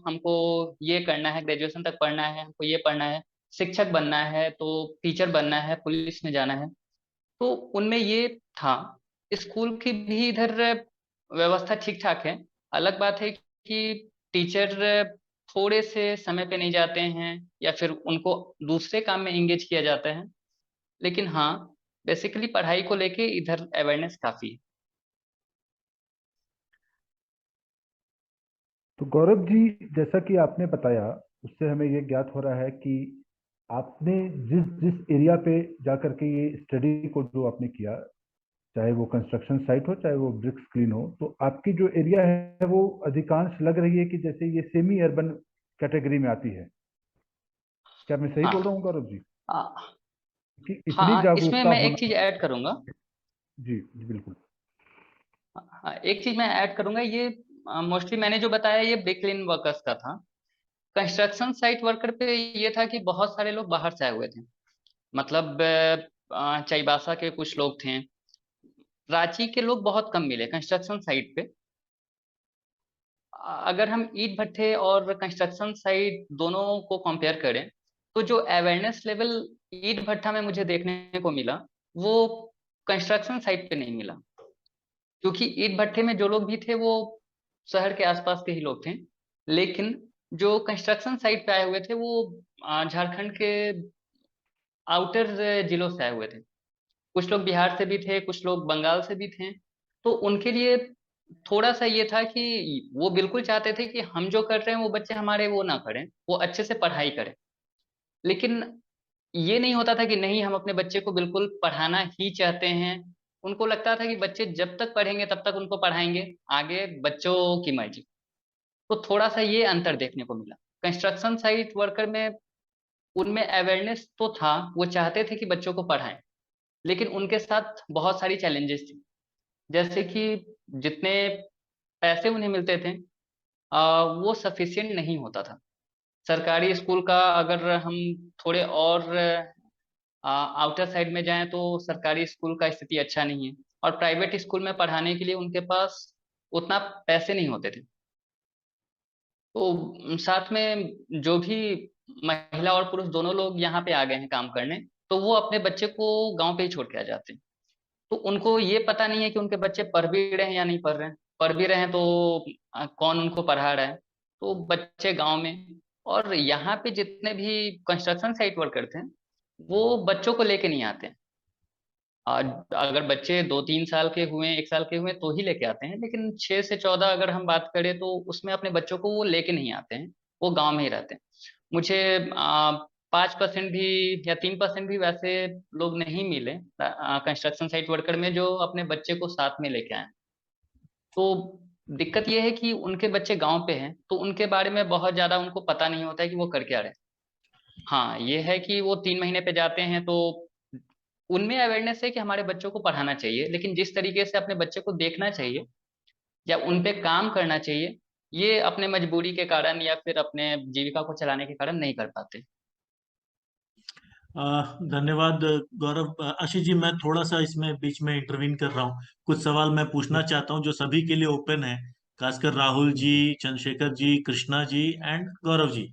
हमको ये करना है, ग्रेजुएशन तक पढ़ना है, हमको ये पढ़ना है, शिक्षक बनना है तो टीचर बनना है, पुलिस में जाना है। तो उनमें ये था। स्कूल की भी इधर व्यवस्था ठीक ठाक है। अलग बात है कि टीचर थोड़े से समय पे नहीं जाते हैं या फिर उनको दूसरे काम में एंगेज किया जाता है। लेकिन हाँ, बेसिकली पढ़ाई को लेके इधर अवेयरनेस काफी है। तो गौरव जी, जैसा कि आपने बताया, उससे हमें ये ज्ञात हो रहा है कि आपने जिस जिस एरिया पे जाकर के ये स्टडी को जो आपने किया, चाहे वो कंस्ट्रक्शन साइट हो चाहे वो ब्रिक्स क्लीन हो, तो आपकी जो एरिया है वो अधिकांश लग रही है कि जैसे ये सेमी अर्बन कैटेगरी में आती है। क्या मैं सही बोल रहा हाँ, हूँ गौरव जी? हाँ, कि इतनी हाँ, इसमें जागरूकता मैं एक चीज होना। ऐड करूंगा। जी जी बिल्कुल। हाँ, एक चीज मैं ऐड करूंगा। ये मोस्टली मैंने जो बताया ये ब्रिक लेन वर्कर्स का था। कंस्ट्रक्शन साइट वर्कर पे ये था कि बहुत सारे लोग बाहर से आए हुए थे। मतलब चाईबासा के कुछ लोग थे। रांची के लोग बहुत कम मिले कंस्ट्रक्शन साइट पे। अगर हम ईंट भट्ठे और कंस्ट्रक्शन साइट दोनों को कंपेयर करें तो जो अवेयरनेस लेवल ईंट भट्ठा में मुझे देखने को मिला वो कंस्ट्रक्शन साइट पे नहीं मिला। क्योंकि ईंट भट्ठे में जो लोग भी थे वो शहर के आसपास के ही लोग थे। लेकिन जो कंस्ट्रक्शन साइट पे आए हुए थे वो झारखंड के आउटर जिलों से आए हुए थे। कुछ लोग बिहार से भी थे, कुछ लोग बंगाल से भी थे। तो उनके लिए थोड़ा सा ये था कि वो बिल्कुल चाहते थे कि हम जो कर रहे हैं वो बच्चे हमारे वो ना करें, वो अच्छे से पढ़ाई करें। लेकिन ये नहीं होता था कि नहीं, हम अपने बच्चे को बिल्कुल पढ़ाना ही चाहते हैं। उनको लगता था कि बच्चे जब तक पढ़ेंगे तब तक उनको पढ़ाएंगे, आगे बच्चों की मर्जी। तो थोड़ा सा ये अंतर देखने को मिला। कंस्ट्रक्शन साइट वर्कर में उनमें अवेयरनेस तो था, वो चाहते थे कि बच्चों को पढ़ाएं। लेकिन उनके साथ बहुत सारी चैलेंजेस थी। जैसे कि जितने पैसे उन्हें मिलते थे वो सफिशिएंट नहीं होता था। सरकारी स्कूल का अगर हम थोड़े और आउटर साइड में जाएं तो सरकारी स्कूल का स्थिति अच्छा नहीं है। और प्राइवेट स्कूल में पढ़ाने के लिए उनके पास उतना पैसे नहीं होते थे। तो साथ में जो भी महिला और पुरुष दोनों लोग यहाँ पे आ गए हैं काम करने, तो वो अपने बच्चे को गांव पे ही छोड़ के आ जाते हैं। तो उनको ये पता नहीं है कि उनके बच्चे पढ़ भी रहे हैं या नहीं पढ़ रहे हैं। पढ़ भी रहे हैं तो कौन उनको पढ़ा रहा है। तो बच्चे गांव में, और यहाँ पे जितने भी कंस्ट्रक्शन साइट वर्कर थे वो बच्चों को लेके नहीं आते हैं। आज अगर बच्चे 2-3 साल के हुए, 1 साल के हुए तो ही लेके आते हैं। लेकिन 6 से 14 अगर हम बात करें तो उसमें अपने बच्चों को वो लेके नहीं आते हैं। वो गांव में ही रहते हैं। मुझे 5% भी या 3% भी वैसे लोग नहीं मिले कंस्ट्रक्शन साइट वर्कर में जो अपने बच्चे को साथ में लेके आए। तो दिक्कत ये है कि उनके बच्चे गांव पे हैं तो उनके बारे में बहुत ज्यादा उनको पता नहीं होता है कि वो कर क्या रहे हैं। हाँ, ये है कि वो 3 महीने पे जाते हैं तो उनमें अवेयरनेस है कि हमारे बच्चों को पढ़ाना चाहिए। लेकिन जिस तरीके से अपने बच्चे को देखना चाहिए या उन पे काम करना चाहिए, ये अपने मजबूरी के कारण या फिर अपने जीविका को चलाने के कारण नहीं कर पाते। धन्यवाद गौरव। आशीष जी, मैं थोड़ा सा इसमें बीच में इंटरवीन कर रहा हूँ। कुछ सवाल मैं पूछना चाहता हूँ जो सभी के लिए ओपन है, खासकर राहुल जी, चंद्रशेखर जी, कृष्णा जी एंड गौरव जी।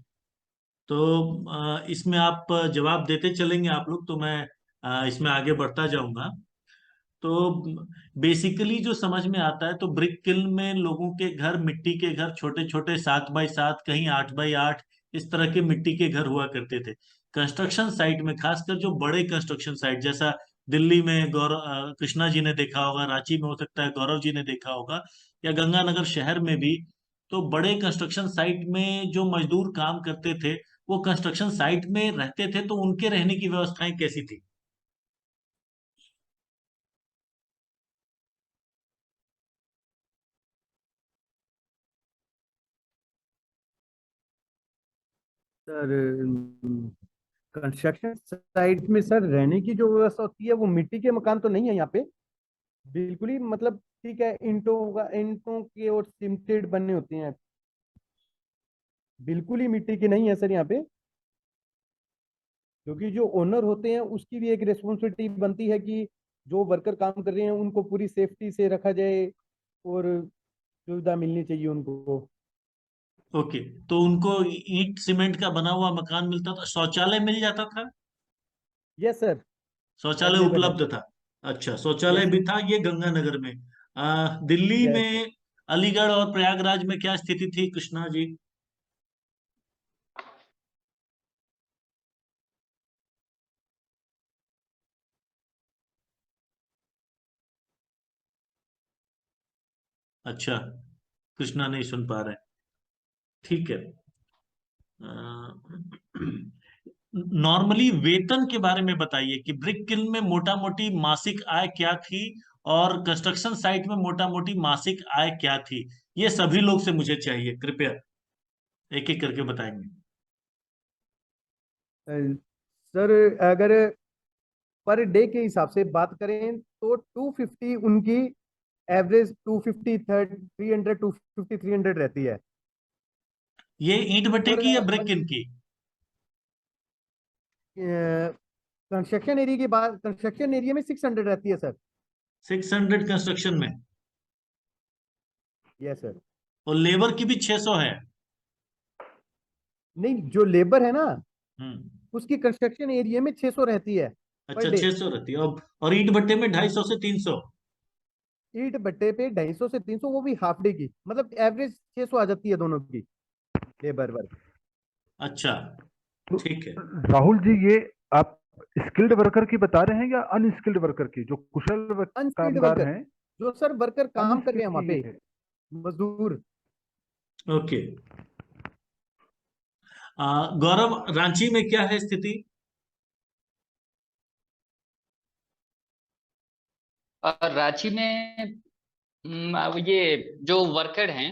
तो इसमें आप जवाब देते चलेंगे आप लोग, तो मैं इसमें आगे बढ़ता जाऊंगा। तो बेसिकली जो समझ में आता है, तो ब्रिक किल्न में लोगों के घर, मिट्टी के घर, छोटे छोटे 7x7, कहीं 8x8, इस तरह के मिट्टी के घर हुआ करते थे। कंस्ट्रक्शन साइट में, खासकर जो बड़े कंस्ट्रक्शन साइट, जैसा दिल्ली में गौरव कृष्णा जी ने देखा होगा, रांची में हो सकता है गौरव जी ने देखा होगा, या गंगानगर शहर में भी, तो बड़े कंस्ट्रक्शन साइट में जो मजदूर काम करते थे वो कंस्ट्रक्शन साइट में रहते थे, तो उनके रहने की व्यवस्थाएं कैसी थी? सर, कंस्ट्रक्शन साइट में सर रहने की जो व्यवस्था होती है वो मिट्टी के मकान तो नहीं है यहाँ पे। बिल्कुल ही मतलब ठीक है, ईंटों होगा, ईंटों के और सीमेंटेड बने होते हैं। बिल्कुल ही मिट्टी के नहीं है सर यहाँ पे। क्योंकि जो ओनर होते हैं उसकी भी एक रिस्पॉन्सिबिलिटी बनती है कि जो वर्कर काम कर रहे हैं उनको पूरी सेफ्टी से रखा जाए और सुविधा मिलनी चाहिए उनको। ओके, तो उनको ईंट सीमेंट का बना हुआ मकान मिलता था, शौचालय मिल जाता था, यस सर, शौचालय अवेलेबल है उपलब्ध सर। था? अच्छा, शौचालय यस भी सर। था, ये गंगानगर में। Delhi yes sir. में, अलीगढ़ और प्रयागराज में क्या स्थिति थी कृष्णा जी? अच्छा, कृष्णा नहीं सुन पा रहे, ठीक है। नॉर्मली वेतन के बारे में बताइए कि ब्रिक किल्न में मोटा मोटी मासिक आय क्या थी और कंस्ट्रक्शन साइट में मोटा मोटी मासिक आय क्या थी। ये सभी लोग से मुझे चाहिए, कृपया एक एक करके बताएंगे। सर अगर पर डे के हिसाब से बात करें तो 250 उनकी एवरेज 250 300 250 300 रहती है। ये ईंट भट्टे और की या ब्रिक किल्न की? कंस्ट्रक्शन एरिया की बात, कंस्ट्रक्शन एरिया में 600 रहती है सर। 600 कंस्ट्रक्शन में? Yes sir. और लेबर की भी 600 है? नहीं, जो लेबर है ना हम्म। उसकी कंस्ट्रक्शन एरिया में 600 रहती है पर अच्छा, डे। 600 रहती है। और ईंट भट्टे में 250 से 300? ईंट भट्टे पे 250 से 300, वो भी हाफ डे की, मतलब एवरेज 600 आ जाती है दोनों की लेबर वर्क। अच्छा, तो ठीक है। राहुल जी, ये आप स्किल्ड वर्कर की बता रहे हैं या अनस्किल्ड वर्कर की, जो कुशल अनस्किल्ड कामगार वर्कर, हैं? जो सर वर्कर काम कर रहे हैं अनस्किल्ड वहां की पे, ये है। मजदूर। ओके। गौरव, रांची में क्या है स्थिति? और रांची में अब ये जो वर्कर हैं,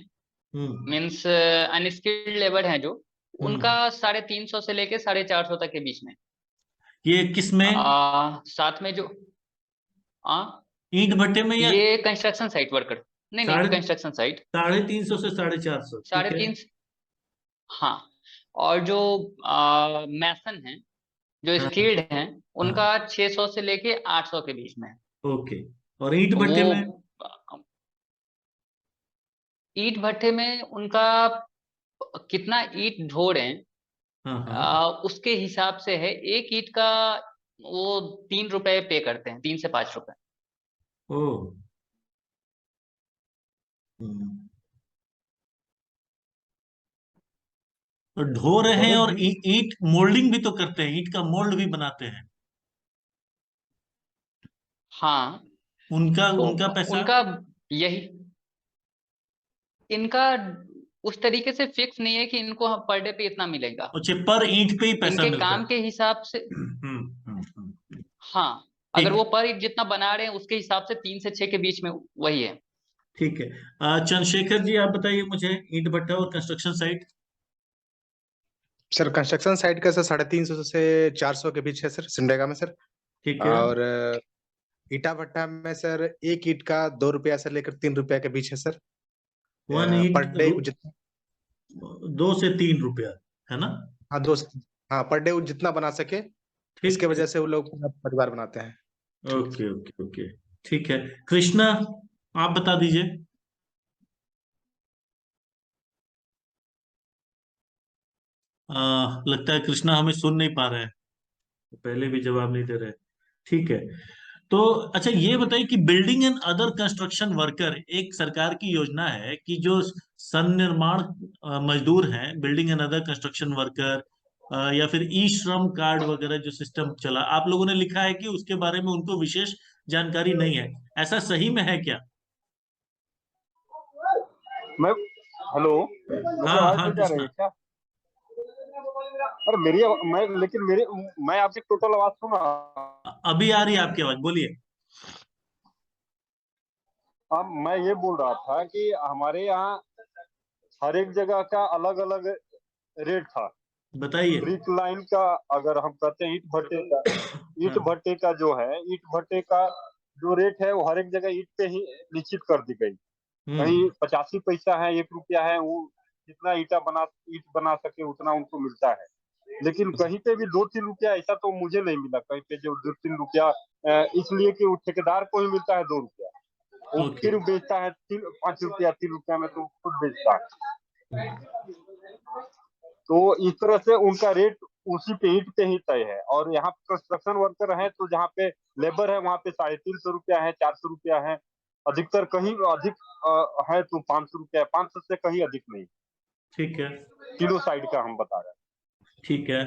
हम्म। मीन्स अनस्किल्ड लेबर हैं जो, हम्म। उनका 350 से लेके 450 तक के बीच में। ये किस में? साथ में जो आ, ईंट भट्टे में या? ये कंस्ट्रक्शन साइट वर्कर, नहीं नहीं, साढ़े कंस्ट्रक्शन साइट। 350 से 450, साढ़े ठीक है। तीन हाँ। और जो मैसन हैं, जो हाँ। स्किल्ड हैं, हाँ। उनका 600 से लेके 800 के बीच में है। ओके। और ईंट भट्टे में? वो ईंट भट्टे में उनका कितना ईंट ढो रहे हैं, हाँ हाँ। उसके हिसाब से है। एक ईंट का वो 3 रुपए पे करते हैं, 3 से 5 रुपए। ओ। हम्म। तो ढो रहे हैं, गौरव और जी, ईंट मोल्डिंग भी तो करते हैं, ईंट का मोल्ड भी बनाते हैं। हाँ, उनका तो उनका पैसा? उनका यही, इनका उस तरीके से फिक्स नहीं है कि इनको पर डे पे इतना मिलेगा। अच्छा, पर ईंट पे ही पैसा इनके मिलता है? काम के हिसाब से। हम्म। हाँ, अगर ठीक वो पर ईंट जितना बना रहे हैं उसके हिसाब से 3 से 6 के बीच में वही है। ठीक है। चंद्रशेखर जी, आप बताइए मुझे ईंट भट्टा और construction site. Sir construction site का सर 350 से 400 के बीच है सर, सिमडेगा में सर। ठीक है। और ईटा भट्टा में सर एक ईंट का 2 रुपया से लेकर 3 रुपया के बीच है सर। वन ईंट पर डे जितना, 2 से 3 रुपया, है ना? हाँ दो, हाँ पर डे वो जितना बना सके, इसके ठीक। वजह से वो लोग पूरा परिवार बनाते हैं। ओके ओके ओके, ठीक है। कृष्णा, आप बता दीजिए। लगता है कृष्णा हमें सुन नहीं पा रहे हैं, पहले भी जवाब नहीं दे रहे। ठीक है। तो अच्छा, ये बताइए कि building and other construction worker एक सरकार की योजना है कि जो सन्निर्माण मजदूर हैं, building and other construction worker, या फिर ई श्रम कार्ड वगैरह जो सिस्टम चला, आप लोगों ने लिखा है कि उसके बारे में उनको विशेष जानकारी नहीं है। ऐसा सही में है क्या? मैं हेलो, मेरी हाँ आवाज हाँ नहीं जा रही कृष्णा। है क्या? अरे मैं लेकिन मैं आपकी टोटल आवाज सुना। अभी आ रही है आपकी आवाज, बोलिए। अब मैं ये बोल रहा था कि हमारे यहाँ हर एक जगह का अलग अलग रेट था। बताइए। ब्रिक लाइन का, अगर हम कहते हैं ईंट हाँ। भट्टे का जो है, ईंट भट्टे का जो रेट है वो हर एक जगह ईंट पे ही निश्चित कर दी गई। कहीं हम्म। 85 पैसा है, 1 रुपया है, वो जितना ईंट बना सके उतना उनको मिलता है। लेकिन कहीं पे भी 2-3 रुपया ऐसा तो मुझे नहीं मिला कहीं पे जो 2-3 रुपया, इसलिए कि वो ठेकेदार को ही मिलता है 2 रुपया, वो ओके। फिर बेचता है 5 रुपया 3 रुपया में तो खुद बेचता है। तो इस तरह से उनका रेट उसी पे ईंट पे ही तय है। और यहाँ कंस्ट्रक्शन वर्कर है तो जहाँ पे लेबर है वहाँ पे 350 रुपया है, 400 रुपया है, अधिकतर कहीं अधिक है तो 500 रुपया, 500 से कहीं अधिक नहीं। ठीक है, किलो साइड का हम बता रहे ठीक है।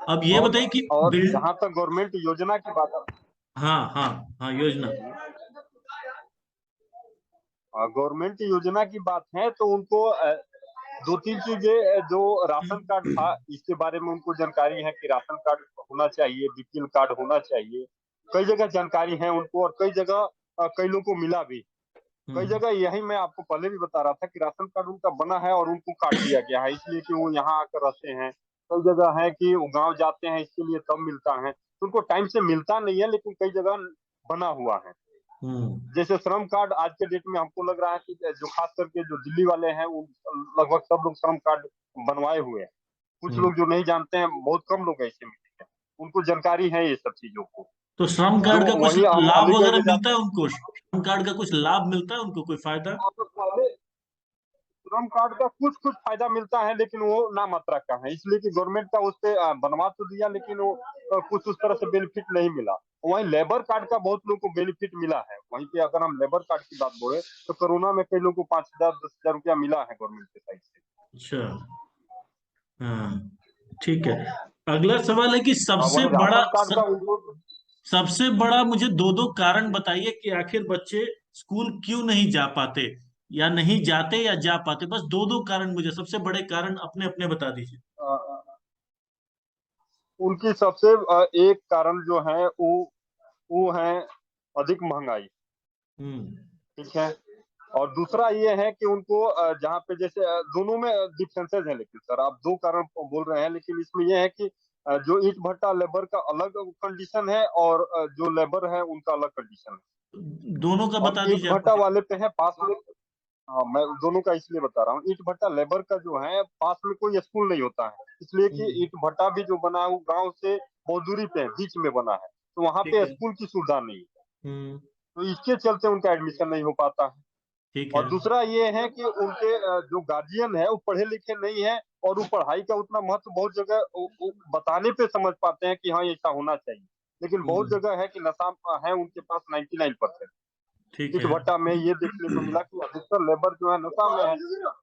अब ये हैं। बताइए कि और बिल्ड, जहाँ तक गवर्नमेंट योजना की बात है, हाँ हाँ हाँ, योजना, गवर्नमेंट योजना की बात है तो उनको 2-3 चीजें, जो राशन कार्ड था इसके बारे में उनको जानकारी है कि राशन कार्ड होना चाहिए, बीपीएल कार्ड होना चाहिए। कई जगह जानकारी है उनको और कई जगह कई लोगों को मिला भी। कई जगह यही मैं आपको पहले भी बता रहा था कि राशन कार्ड उनका बना है और उनको काट दिया गया है इसलिए कि वो यहाँ आकर रहते हैं। कई जगह है कि वो गाँव जाते हैं इसके लिए तब मिलता है, तो उनको टाइम से मिलता नहीं है, लेकिन कई जगह बना हुआ है। जैसे श्रम कार्ड आज के डेट में हमको लग रहा है कि जो खास करके जो दिल्ली वाले हैं वो लगभग सब लोग श्रम कार्ड बनवाए हुए हैं। कुछ लोग जो नहीं जानते हैं, बहुत कम लोग ऐसे मिलते हैं, उनको जानकारी है ये सब चीजों को। तो श्रम कार्ड जो का कुछ वही हम लाभ अलीगढ़ वगैरह में मिलता जाते है उनको? श्रम कार्ड का कुछ लाभ मिलता है उनको, कोई फायदा? हैं तो पहले श्रम कार्ड का कुछ कुछ फायदा मिलता है, लेकिन वो ना मात्रा का है, इसलिए कि गवर्नमेंट का उस पे बनवा तो दिया, लेकिन वो कुछ उस तरह से बेनिफिट नहीं मिला। वहीं लेबर कार्ड का बहुत लोगों को बेनिफिट मिला है। वहीं पे अगर हम लेबर कार्ड की बात बोले तो कोरोना में कई लोगों को 5,000 10,000 रुपया मिला है गवर्नमेंट के साइड से। अच्छा, हाँ, ठीक है। अगला सवाल है कि वहीं राशन कार्ड का उनको सबसे बड़ा मुझे दो दो कारण बताइए कि आखिर बच्चे स्कूल क्यों नहीं जा पाते, या नहीं जाते या जा पाते। बस दो दो कारण, मुझे सबसे बड़े कारण अपने अपने बता दीजिए। उनकी सबसे एक कारण जो है वो है अधिक महंगाई। ठीक है। और दूसरा ये है कि उनको जहाँ पे जैसे दोनों में डिफरेंसेस है, लेकिन सर आप दो कारण बोल रहे हैं, लेकिन इसमें यह है कि जो ईंट भट्टा लेबर का अलग कंडीशन है और जो लेबर है उनका अलग कंडीशन है। दोनों का और बता ईंट दीजिए आप भट्टा मुझे। वाले पे है पास में। हाँ, मैं दोनों का इसलिए बता रहा हूँ। ईंट भट्टा लेबर का जो है पास में कोई स्कूल नहीं होता है, इसलिए कि ईंट भट्टा भी जो बना है वो गाँव से बहुत दूरी पे है, बीच में बना है, तो वहाँ ठीक पे है। स्कूल की सुविधा नहीं है, तो इसके चलते उनका एडमिशन नहीं हो पाता है। ठीक और है। दूसरा ये है कि उनके जो गार्जियन है वो पढ़े लिखे नहीं है, और वो पढ़ाई का उतना महत्व बहुत जगह वो बताने पे समझ पाते हैं कि हाँ ऐसा होना चाहिए, लेकिन बहुत जगह है कि नशा है उनके पास 99%। ठीक इस है। भट्टा में ये देखने को मिला कि अधिकतर लेबर जो है नशा में है,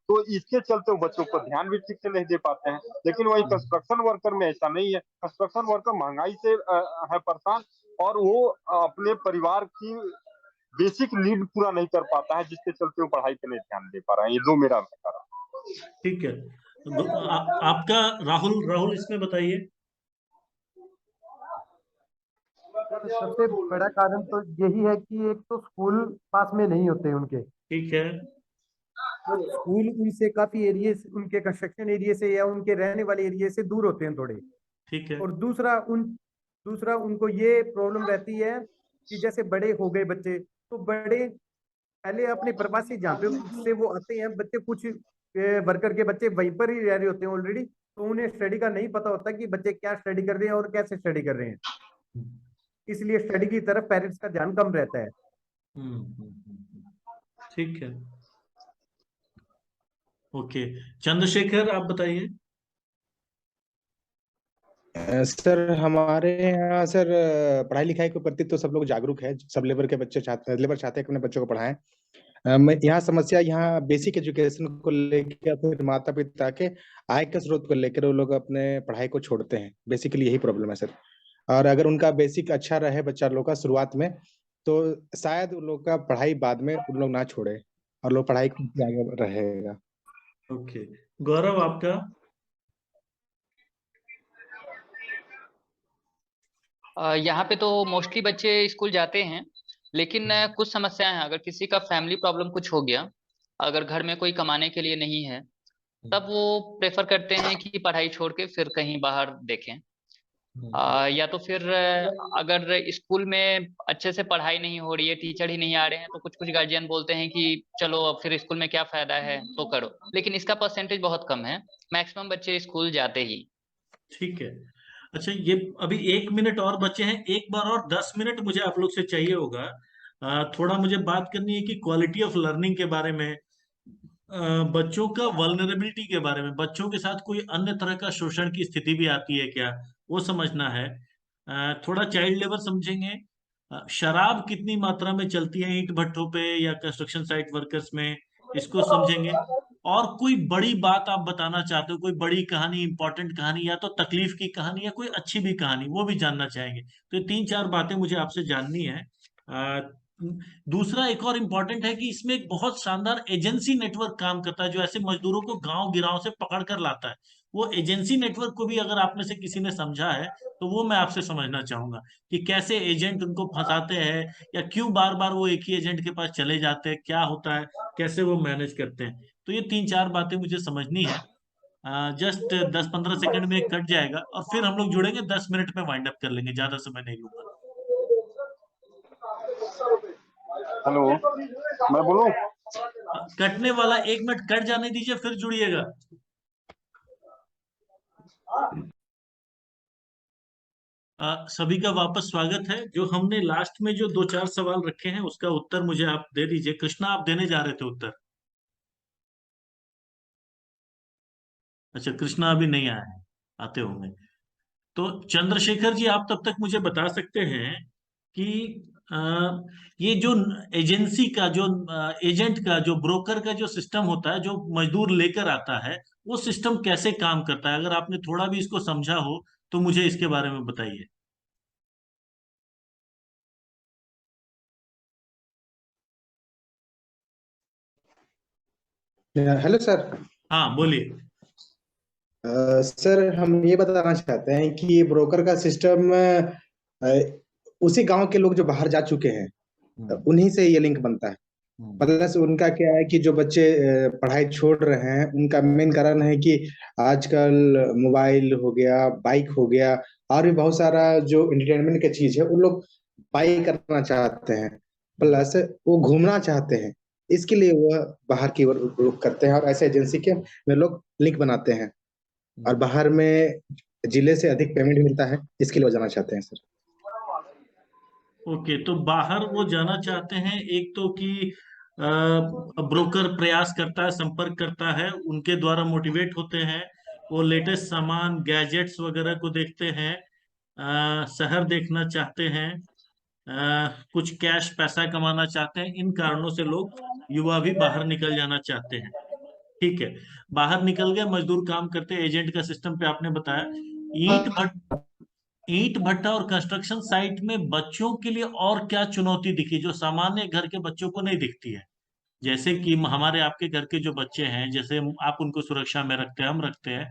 तो इसके चलते वो बच्चों पर ध्यान भी ठीक से नहीं दे पाते हैं। लेकिन वही कंस्ट्रक्शन वर्कर में ऐसा नहीं है। कंस्ट्रक्शन वर्कर महंगाई से है परेशान, और वो अपने परिवार की बेसिक नीड पूरा नहीं कर पाता है, जिसके चलते वो पढ़ाई पे नहीं ध्यान दे पा रहा है। ये दो मेरा कारण। ठीक है। आपका राहुल, राहुल इसमें बताइए। सर सबसे बड़ा कारण तो यही है कि एक तो स्कूल पास में नहीं होते उनके, ठीक है। स्कूल उनसे काफी एरिया, उनके कंस्ट्रक्शन एरिया से या उनके रहने वाले एरिया से दूर होते हैं थोड़े। ठीक है। और दूसरा उनको ये प्रॉब्लम रहती है कि जैसे बड़े हो गए बच्चे, तो बड़े पहले अपने प्रवासी जहाँ पे से वो आते हैं बच्चे, कुछ वर्कर के बच्चे वहीं पर ही रह रहे होते हैं ऑलरेडी, तो उन्हें स्टडी का नहीं पता होता कि बच्चे क्या स्टडी कर रहे हैं और कैसे स्टडी कर रहे हैं, इसलिए स्टडी की तरफ पेरेंट्स का ध्यान कम रहता है। ठीक है। ओके, चंद्रशेखर आप बताइए। सर हमारे यहाँ सर पढ़ाई लिखाई के प्रति तो सब लोग जागरूक है। सब लेबर के बच्चे चाहते, लेबर चाहते हैं कि अपने बच्चों को पढ़ाएं। यहाँ समस्या यहाँ बेसिक एजुकेशन को लेकर या फिर माता पिता के आय के स्रोत को लेकर वो लोग अपने पढ़ाई को छोड़ते हैं। बेसिकली यही प्रॉब्लम है सर। और अगर उनका बेसिक अच्छा रहे बच्चा लोग का शुरुआत में, तो शायद उन लोग का पढ़ाई बाद में उन लोग ना छोड़े और लोग पढ़ाई को आगे रहेगा। ओके, गौरव आपका। यहाँ पे तो मोस्टली बच्चे स्कूल जाते हैं, लेकिन कुछ समस्याएं हैं। अगर किसी का फैमिली प्रॉब्लम कुछ हो गया, अगर घर में कोई कमाने के लिए नहीं है, तब वो प्रेफर करते हैं कि पढ़ाई छोड़ के फिर कहीं बाहर देखें। या तो फिर अगर स्कूल में अच्छे से पढ़ाई नहीं हो रही है, टीचर ही नहीं आ रहे हैं, तो कुछ कुछ गार्जियन बोलते हैं कि चलो अब फिर स्कूल में क्या फायदा है तो करो, लेकिन इसका परसेंटेज बहुत कम है, मैक्सिमम बच्चे स्कूल जाते ही। ठीक है। अच्छा, ये अभी 1 मिनट और बचे हैं, एक बार और 10 मिनट मुझे आप लोग से चाहिए होगा। थोड़ा मुझे बात करनी है कि क्वालिटी ऑफ लर्निंग के बारे में, बच्चों का वल्नरेबिलिटी के बारे में, बच्चों के साथ कोई अन्य तरह का शोषण की स्थिति भी आती है क्या, वो समझना है। थोड़ा चाइल्ड लेबर समझेंगे। शराब कितनी मात्रा में चलती है ईंट भट्ठों पे या कंस्ट्रक्शन साइट वर्कर्स में, इसको समझेंगे। और कोई बड़ी बात आप बताना चाहते हो, कोई बड़ी कहानी, इंपॉर्टेंट कहानी, या तो तकलीफ की कहानी या कोई अच्छी भी कहानी, वो भी जानना चाहेंगे। तो ये 3-4 बातें मुझे आपसे जाननी है। अ, दूसरा एक और इम्पोर्टेंट है कि इसमें एक बहुत शानदार एजेंसी नेटवर्क काम करता है, जो ऐसे मजदूरों को गांव गिराव से पकड़ कर लाता है। वो एजेंसी नेटवर्क को भी अगर आप में से किसी ने समझा है तो वो मैं आपसे समझना चाहूंगा कि कैसे एजेंट उनको फंसाते हैं, या क्यों बार बार वो एक ही एजेंट के पास चले जाते हैं, क्या होता है, कैसे वो मैनेज करते हैं। तो ये 3-4 बातें मुझे समझनी है। जस्ट 10-15 सेकंड में कट जाएगा और फिर हम लोग जुड़ेंगे, 10 मिनट में वाइंड अप कर लेंगे, ज्यादा समय नहीं लूंगा। हेलो, मैं बोलूं? कटने वाला 1 मिनट कट जाने दीजिए, फिर जुड़िएगा। सभी का वापस स्वागत है। जो हमने लास्ट में जो 2-4 सवाल रखे हैं उसका उत्तर मुझे आप दे दीजिए। कृष्णा, आप देने जा रहे थे उत्तर। अच्छा, कृष्णा अभी नहीं आया है, आते होंगे। तो चंद्रशेखर जी, आप तब तक मुझे बता सकते हैं कि अ, ये जो एजेंसी का, जो एजेंट का, जो ब्रोकर का जो सिस्टम होता है, जो मजदूर लेकर आता है, वो सिस्टम कैसे काम करता है? अगर आपने थोड़ा भी इसको समझा हो तो मुझे इसके बारे में बताइए। Hello sir. हाँ, बोलिए। सर, हम ये बताना चाहते हैं कि ब्रोकर का सिस्टम उसी गांव के लोग जो बाहर जा चुके हैं, उन्हीं से ये लिंक बनता है। प्लस उनका क्या है कि जो बच्चे पढ़ाई छोड़ रहे हैं, उनका मेन कारण है कि आजकल मोबाइल हो गया, बाइक हो गया, और भी बहुत सारा जो एंटरटेनमेंट की चीज है, उन लोग बाई करना चाहते हैं। प्लस वो घूमना चाहते हैं, इसके लिए वह बाहर की ओर रुख करते हैं, और ऐसे एजेंसी के में लोग लिंक बनाते हैं, और बाहर में जिले से अधिक पेमेंट मिलता है, इसके लिए वो जाना चाहते हैं सर। ओके, तो बाहर वो जाना चाहते हैं, एक तो कि ब्रोकर प्रयास करता है, संपर्क करता है, उनके द्वारा मोटिवेट होते हैं, वो लेटेस्ट सामान, गैजेट्स वगैरह को देखते हैं, शहर देखना चाहते हैं, कुछ कैश पैसा कमाना चाहते हैं। इन कारणों से लोग, युवा भी बाहर निकल जाना चाहते हैं। ठीक है, बाहर निकल गए, मजदूर काम करते हैं, एजेंट का सिस्टम पे आपने बताया। ईंट भट्टा और कंस्ट्रक्शन साइट में बच्चों के लिए और क्या चुनौती दिखी जो सामान्य घर के बच्चों को नहीं दिखती है? जैसे कि हमारे आपके घर के जो बच्चे हैं, जैसे आप उनको सुरक्षा में रखते हैं, हम रखते हैं,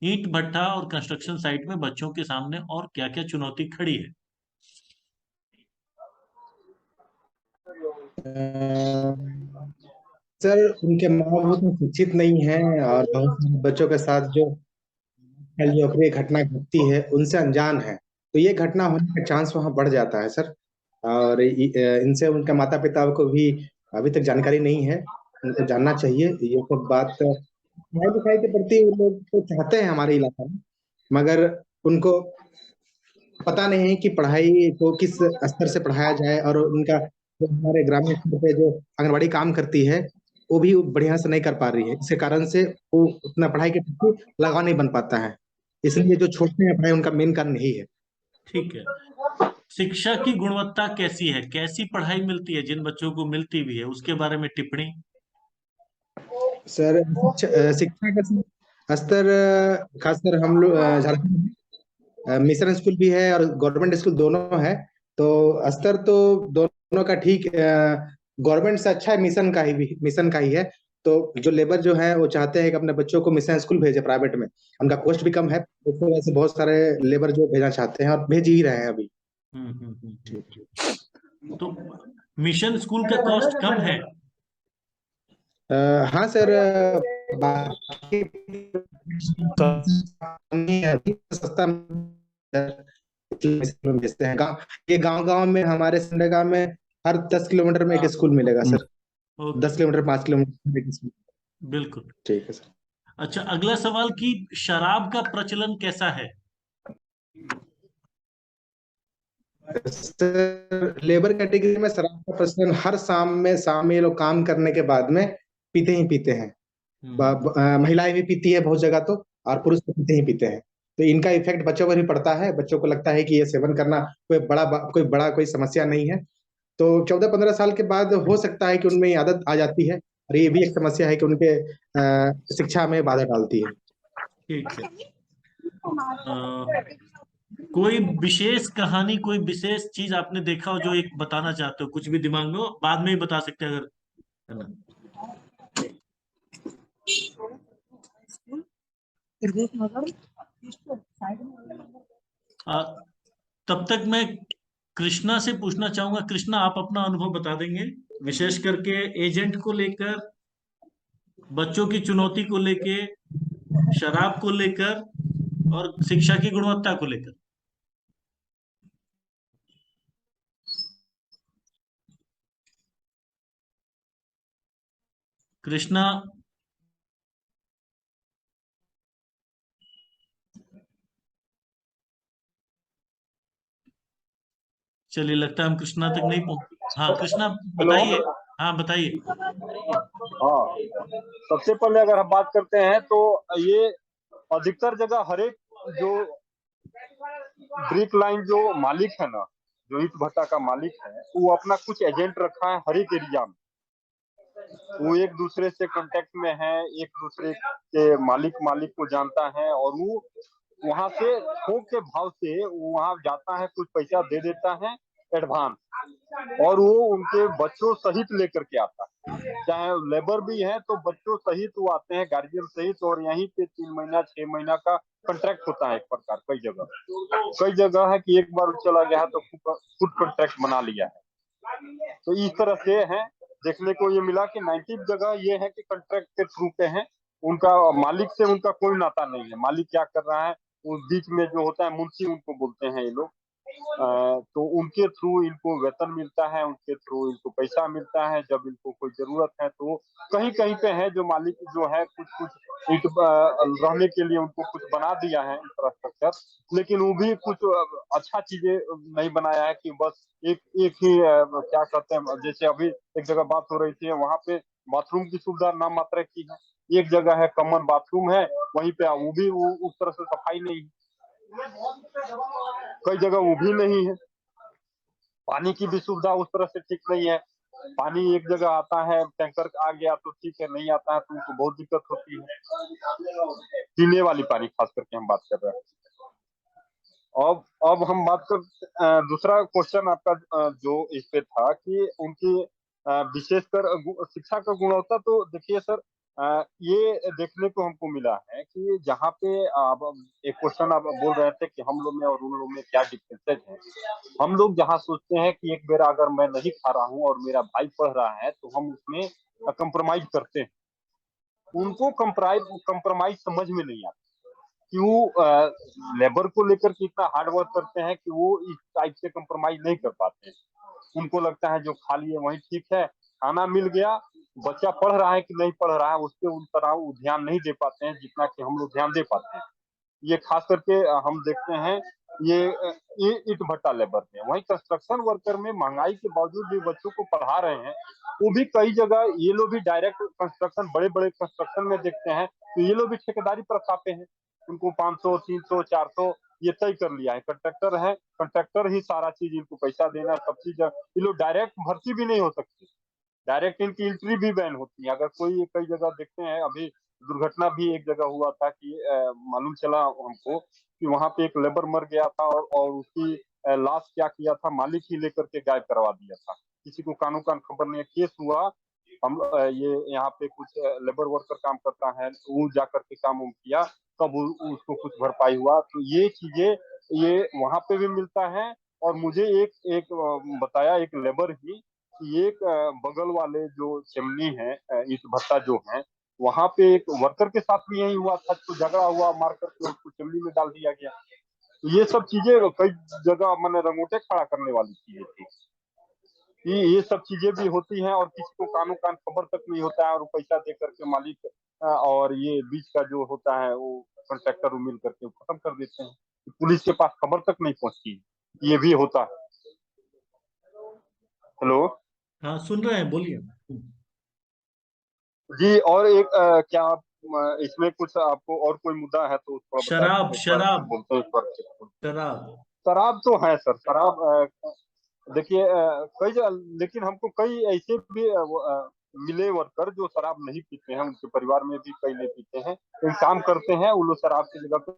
ईंट भट्टा और कंस्ट्रक्शन साइट में बच्चों के सामने और क्या क्या चुनौती खड़ी है? सर, उनके माँ बाप उतने शिक्षित नहीं हैं, और बहुत सारे बच्चों के साथ जो जो अप्रिय घटना घटती है, उनसे अनजान है, तो ये घटना होने का चांस वहाँ बढ़ जाता है सर। और इनसे उनके माता पिता को भी अभी तक जानकारी नहीं है, उनको जानना चाहिए ये सब बात। पढ़ाई लिखाई के प्रति वो लोग तो चाहते हैं हमारे इलाका में, मगर उनको पता नहीं है कि पढ़ाई को किस स्तर से पढ़ाया जाए, और उनका जो हमारे ग्रामीण स्तर पे जो आंगनबाड़ी काम करती है, वो भी बढ़िया से नहीं कर पा रही है। इसके कारण से वो उतना पढ़ाई के प्रति लगाव नहीं बन पाता है, इसलिए जो छोड़ते हैं पढ़ाई, उनका मेन कारण यही है। ठीक है। शिक्षा की गुणवत्ता कैसी है, कैसी पढ़ाई मिलती है, जिन बच्चों को मिलती भी है, उसके बारे में टिप्पणी। सर, शिक्षा का स्तर खासकर हम लोग झारखंड में मिशन स्कूल भी है और गवर्नमेंट स्कूल दोनों है, तो स्तर तो दोनों का ठीक, गवर्नमेंट से अच्छा है, मिशन का ही है। तो जो लेबर जो है वो चाहते हैं कि अपने बच्चों को मिशन स्कूल भेजे प्राइवेट में, उनका कॉस्ट भी कम है, इस वजह से बहुत सारे लेबर जो भेजना चाहते हैं और भेज ही रहे हैं अभी। तो मिशन स्कूल का कॉस्ट कम है? हाँ सर, बाकी सस्ता भेजते हैं। ये गांव में हमारे सिमडेगा में हर 10 किलोमीटर में एक स्कूल मिलेगा सर। ओके 10 किलोमीटर 5 किलोमीटर में एक स्कूल। बिल्कुल। ठीक है सर। अच्छा, अगला सवाल कि शराब का प्रचलन कैसा है? सर लेबर कैटेगरी में शराब का प्रचलन हर शाम में ये लोग काम करने के बाद में पीते ही पीते हैं। महिलाएं भी पीती है बहुत जगह तो, और पुरुष तो पीते ही पीते हैं। तो इनका इफेक्ट बच्चों पर भी पड़ता है। बच्चों को लगता है कि ये सेवन करना कोई समस्या नहीं है। तो 14-15 साल के बाद हो सकता है कि उनमें ये आदत आ जाती है, और ये भी एक समस्या है कि उनके शिक्षा में बाधा डालती है। ठीक है। कोई विशेष कहानी, कोई विशेष चीज आपने देखा हो जो एक बताना चाहते हो? कुछ भी दिमाग में हो, बाद में ही बता सकते हैं अगर, है ना? तब तक मैं कृष्णा से पूछना चाहूंगा। कृष्णा, आप अपना अनुभव बता देंगे, विशेष करके एजेंट को लेकर, बच्चों की चुनौती को लेकर, शराब को लेकर और शिक्षा की गुणवत्ता को लेकर। कृष्णा, चलिए लगता है हम कृष्णा तक नहीं पहुंच। हाँ कृष्णा हेलो। बताइए। हाँ बताइए। हाँ, सबसे पहले अगर हम बात करते हैं तो ये अधिकतर जगह हर एक जो ब्रिक लाइन जो मालिक है ना, जो ईंट भट्टा का मालिक है, वो अपना कुछ एजेंट रखा है हर एक एरिया में। वो एक दूसरे से कांटेक्ट में है, एक दूसरे के मालिक को जानता है, और वो वहां से थोक के भाव से वहां जाता है, कुछ पैसा दे देता है एडवांस, और वो उनके बच्चों सहित लेकर के आता है। चाहे लेबर भी है तो बच्चों सहित वो आते हैं, गार्जियन सहित, और यहीं पे 3 महीना 6 महीना का कॉन्ट्रैक्ट होता है एक प्रकार। कई जगह है कि एक बार चला गया तो खुद कॉन्ट्रैक्ट बना लिया है। तो इस तरह से है, देखने को ये मिला कि 90 जगह ये है कि कॉन्ट्रैक्ट के थ्रू पे है। उनका मालिक से उनका कोई नाता नहीं है। मालिक क्या कर रहा है, उस बीच में जो होता है मुंशी, उनको बोलते हैं ये लोग, तो उनके थ्रू इनको वेतन मिलता है, उनके थ्रू इनको पैसा मिलता है। जब इनको कोई जरूरत है तो कहीं कहीं पे है जो मालिक जो है कुछ रहने के लिए उनको कुछ बना दिया है इंफ्रास्ट्रक्चर, लेकिन वो भी कुछ अच्छा चीजें नहीं बनाया है कि बस एक ही क्या कहते हैं, जैसे अभी एक जगह बात हो रही थी, वहां पे बाथरूम की सुविधा नाम मात्र की है। एक जगह है कॉमन बाथरूम है, वहीं पे वो भी उस तरह से सफाई नहीं है। कई जगह वो भी नहीं है। पानी की भी सुविधा उस तरह से ठीक नहीं है। पानी एक जगह आता है, टैंकर आ गया तो ठीक है, नहीं आता है तो उनको बहुत दिक्कत होती है। पीने वाली पानी खास करके हम बात कर रहे हैं। अब हम बात कर दूसरा क्वेश्चन आपका जो इस पे था कि उनकी विशेषकर शिक्षा का गुणवत्ता। तो देखिए सर, ये देखने को हमको मिला है कि जहाँ पे अब एक क्वेश्चन आप बोल रहे थे कि हम लोग में और उन लोग में क्या डिफरेंसेज है। हम लोग जहाँ सोचते हैं कि एक बेर अगर मैं नहीं खा रहा हूँ और मेरा भाई पढ़ रहा है तो हम उसमें कंप्रोमाइज करते हैं। उनको कंप्रोमाइज समझ में नहीं आता कि वो लेबर को लेकर के इतना हार्ड वर्क करते हैं कि वो इस टाइप से कंप्रोमाइज नहीं कर पाते हैं। उनको लगता है जो खा लिए वही ठीक है, खाना मिल गया, बच्चा पढ़ रहा है कि नहीं पढ़ रहा है उस पर उन तरह वो ध्यान नहीं दे पाते हैं जितना कि हम लोग ध्यान दे पाते हैं। ये खास करके हम देखते हैं ये ईंट भट्टा लेबर में। वहीं कंस्ट्रक्शन वर्कर में महंगाई के बावजूद भी बच्चों को पढ़ा रहे हैं। वो भी कई जगह ये लोग भी डायरेक्ट कंस्ट्रक्शन, बड़े बड़े कंस्ट्रक्शन में देखते हैं तो ये लोग भी ठेकेदारी पर छापे हैं। उनको 500 300 400 ये तय कर लिया है। कंट्रैक्टर है, कंट्रैक्टर ही सारा चीज इनको पैसा देना, सब चीज। ये लोग डायरेक्ट भर्ती भी नहीं हो सकती, डायरेक्ट इनकी एंट्री भी बैन होती है। अगर कोई कई जगह देखते हैं, अभी दुर्घटना भी एक जगह हुआ था कि मालूम चला हमको कि वहां पे एक लेबर मर गया था, और उसकी लाश क्या किया था मालिक ही लेकर के गायब करवा दिया था। किसी को कानून कान खबर नहीं। केस हुआ, हम ये यहाँ पे कुछ लेबर वर्कर काम करता है, वो जाकर के काम किया, तब उसको कुछ भरपाई हुआ। तो ये चीजें ये वहां पे भी मिलता है। और मुझे एक बताया एक लेबर ही, एक बगल वाले जो चिमनी है, ईंट भट्टा जो है, वहां पे एक वर्कर के साथ भी यही हुआ था। तो झगड़ा हुआ, मार करके उसको चिमनी में डाल दिया गया। ये सब चीजें कई जगह मैंने रंगूटे खड़ा करने वाली चीजें थी कि ये सब चीजें भी होती हैं और किसी को कानों कान खबर तक नहीं होता है और पैसा दे करके मालिक और ये बीच का जो होता है वो कॉन्ट्रैक्टर मिल करके खत्म कर देते हैं, पुलिस के पास खबर तक नहीं पहुंचती, ये भी होता है। हेलो हाँ, सुन रहे हैं, बोलिए। जी, और एक क्या इसमें कुछ आपको और कोई मुद्दा है तो थोड़ा बता शराब, दीजिए, एक बार फिर शराब, बोलते हैं, एक बार फिर। शराब। शराब तो है सर, शराब देखिए कई लेकिन हमको कई ऐसे भी मिले वर्कर जो शराब नहीं पीते हैं, उनके परिवार में भी कई नहीं पीते हैं, एक काम करते हैं वो लोग शराब की जगह पे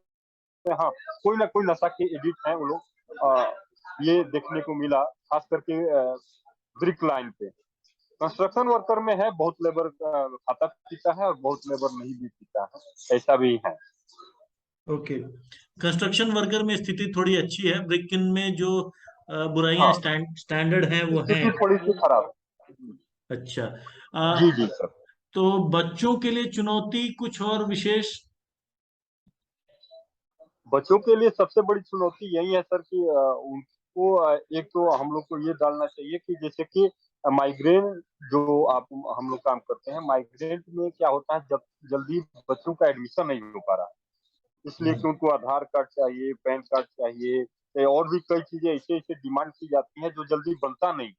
हाँ कोई ना कोई नशा के एडिक्ट हैं वो लोग, ये देखने को मिला खास करके ब्रिक लाइन पे। कंस्ट्रक्शन वर्कर में है बहुत लेबर खाता पीता है और बहुत लेबर नहीं भी पीता है, ऐसा भी है। ओके, कंस्ट्रक्शन वर्कर में स्थिति थोड़ी अच्छी है, ब्रिक में जो बुराइयां हाँ, स्टैंडर्ड हैं वो हैं। स्थिति थोड़ी सी खराब है। अच्छा। जी जी सर। तो बच्चों के लिए चुनौती कुछ और विशेष? बच्चों के लिए सबसे बड़ी चुनौती यही है सर कि उनको एक तो हम लोग को ये डालना चाहिए कि जैसे कि माइग्रेन जो आप हम लोग काम करते हैं, माइग्रेन में क्या होता है जब जल्दी बच्चों का एडमिशन नहीं हो पा रहा है, इसलिए कि उनको आधार कार्ड चाहिए, पैन कार्ड चाहिए, और भी कई चीजें ऐसे ऐसे डिमांड की जाती है जो जल्दी बनता नहीं,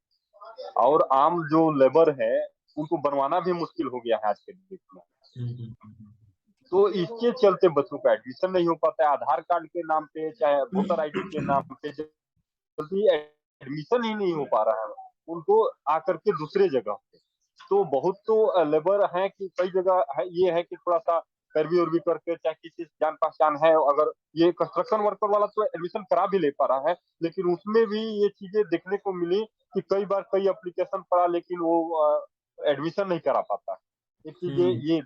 और आम जो लेबर है उनको बनवाना भी मुश्किल हो गया है आज के डेट में। तो इसके चलते बच्चों का एडमिशन नहीं हो पाता है, आधार कार्ड के नाम पे चाहे वोटर आईडी के नाम पे जल्दी एडमिशन ही नहीं हो पा रहा है उनको आकर के दूसरे जगह पे। तो बहुत तो लेबर है कि कई जगह है, ये है कि थोड़ा सा पैरवी उर्वी करके चाहे किसी जान पहचान है, अगर ये कंस्ट्रक्शन वर्कर वाला तो एडमिशन करा भी ले पा रहा है, लेकिन उसमें भी ये चीजें देखने को मिली कि कई बार कई एप्लीकेशन पड़ा लेकिन वो एडमिशन नहीं करा पाता। ये चीजें ये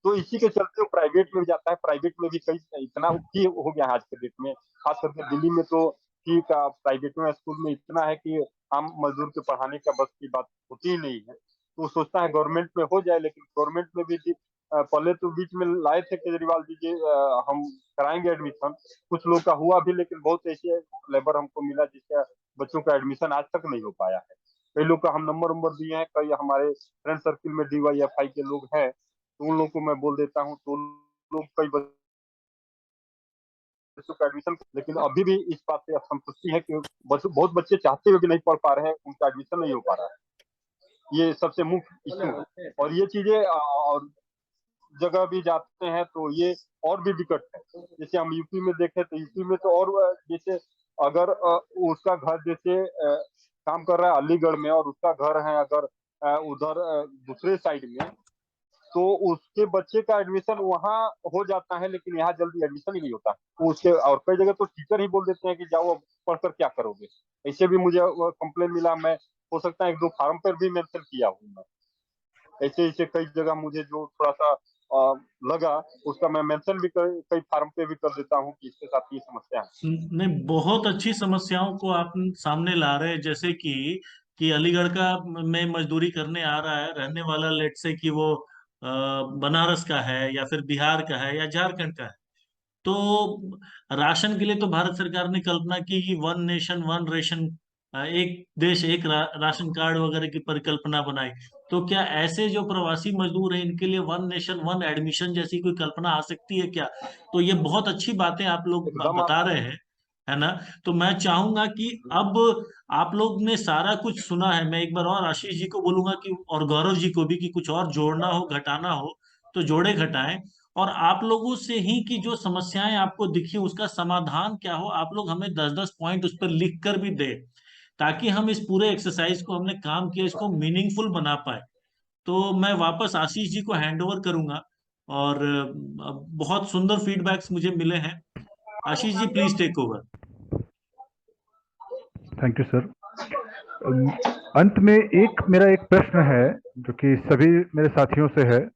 तो इसी के चलते वो प्राइवेट में भी जाता है, प्राइवेट में भी कई इतना की हो गया है आज के डेट में, खास करके दिल्ली में तो ठीक प्राइवेट में स्कूल में इतना है कि आम मजदूर के पढ़ाने का बस की बात होती ही नहीं है, तो सोचता है गवर्नमेंट में हो जाए, लेकिन गवर्नमेंट में भी पहले तो बीच में लाए थे केजरीवाल जी के हम कराएंगे एडमिशन, कुछ लोग का हुआ भी, लेकिन बहुत ऐसे लेबर हमको मिला जिसका बच्चों का एडमिशन आज तक नहीं हो पाया है। कई लोग का हम नंबर दिए हैं, कई हमारे फ्रेंड सर्किल में DYFI के लोग हैं, तो उन लोगों को मैं बोल देता हूँ, तो लोग कई बच्चों का एडमिशन, लेकिन अभी भी इस बात से असंतुष्टि है कि बहुत बच्चे चाहते हुए भी नहीं पढ़ पा रहे हैं, उनका एडमिशन नहीं हो पा रहा है, ये सबसे मुख्य इश्यू है। और ये चीजें और जगह भी जाते हैं तो ये और भी विकट है, जैसे हम यूपी में देखें तो यूपी में तो और जैसे अगर उसका घर जैसे काम कर रहा है अलीगढ़ में और उसका घर है अगर उधर दूसरे साइड में, तो उसके बच्चे का एडमिशन वहाँ हो जाता है, लेकिन यहाँ जल्दी एडमिशन ही नहीं होता, तो उसके और कई जगह तो टीचर ही बोल देते हैं कि जाओ अब पढ़कर क्या करोगे। ऐसे भी मुझे कंप्लेन मिला, मैं हो सकता है 1-2 फार्म पर भी मेंशन किया हूँ मैं, ऐसे ऐसे कई जगह मुझे जो थोड़ा सा लगा उसका मैं मेंशन भी कई फार्म पे भी कर देता हूँ कि इसके साथ ये समस्या है। नहीं, बहुत अच्छी समस्याओं को आप सामने ला रहे हैं, जैसे कि अलीगढ़ का में मजदूरी करने आ रहा है रहने वाला, लेट से कि वो बनारस का है या फिर बिहार का है या झारखंड का है, तो राशन के लिए तो भारत सरकार ने कल्पना की कि वन नेशन वन रेशन, एक देश एक राशन कार्ड वगैरह की परिकल्पना बनाई। तो क्या ऐसे जो प्रवासी मजदूर हैं इनके लिए वन नेशन वन एडमिशन जैसी कोई कल्पना आ सकती है क्या? तो ये बहुत अच्छी बातें आप लोग एकदम बता रहे हैं, है ना? तो मैं चाहूंगा कि अब आप लोग ने सारा कुछ सुना है, मैं एक बार और आशीष जी को बोलूंगा कि, और गौरव जी को भी, कि कुछ और जोड़ना हो घटाना हो तो जोड़े घटाएं, और आप लोगों से ही कि जो समस्याएं आपको दिखी उसका समाधान क्या हो, आप लोग हमें 10-10 पॉइंट उस पर लिख कर भी दे, ताकि हम इस पूरे एक्सरसाइज को, हमने काम किया इसको मीनिंगफुल बना पाए। तो मैं वापस आशीष जी को हैंड ओवर करूंगा, और बहुत सुंदर फीडबैक्स मुझे मिले हैं। Ashish ji, please take over. Thank you sir. अंत में मेरा एक प्रश्न है जो कि सभी मेरे साथियों से है।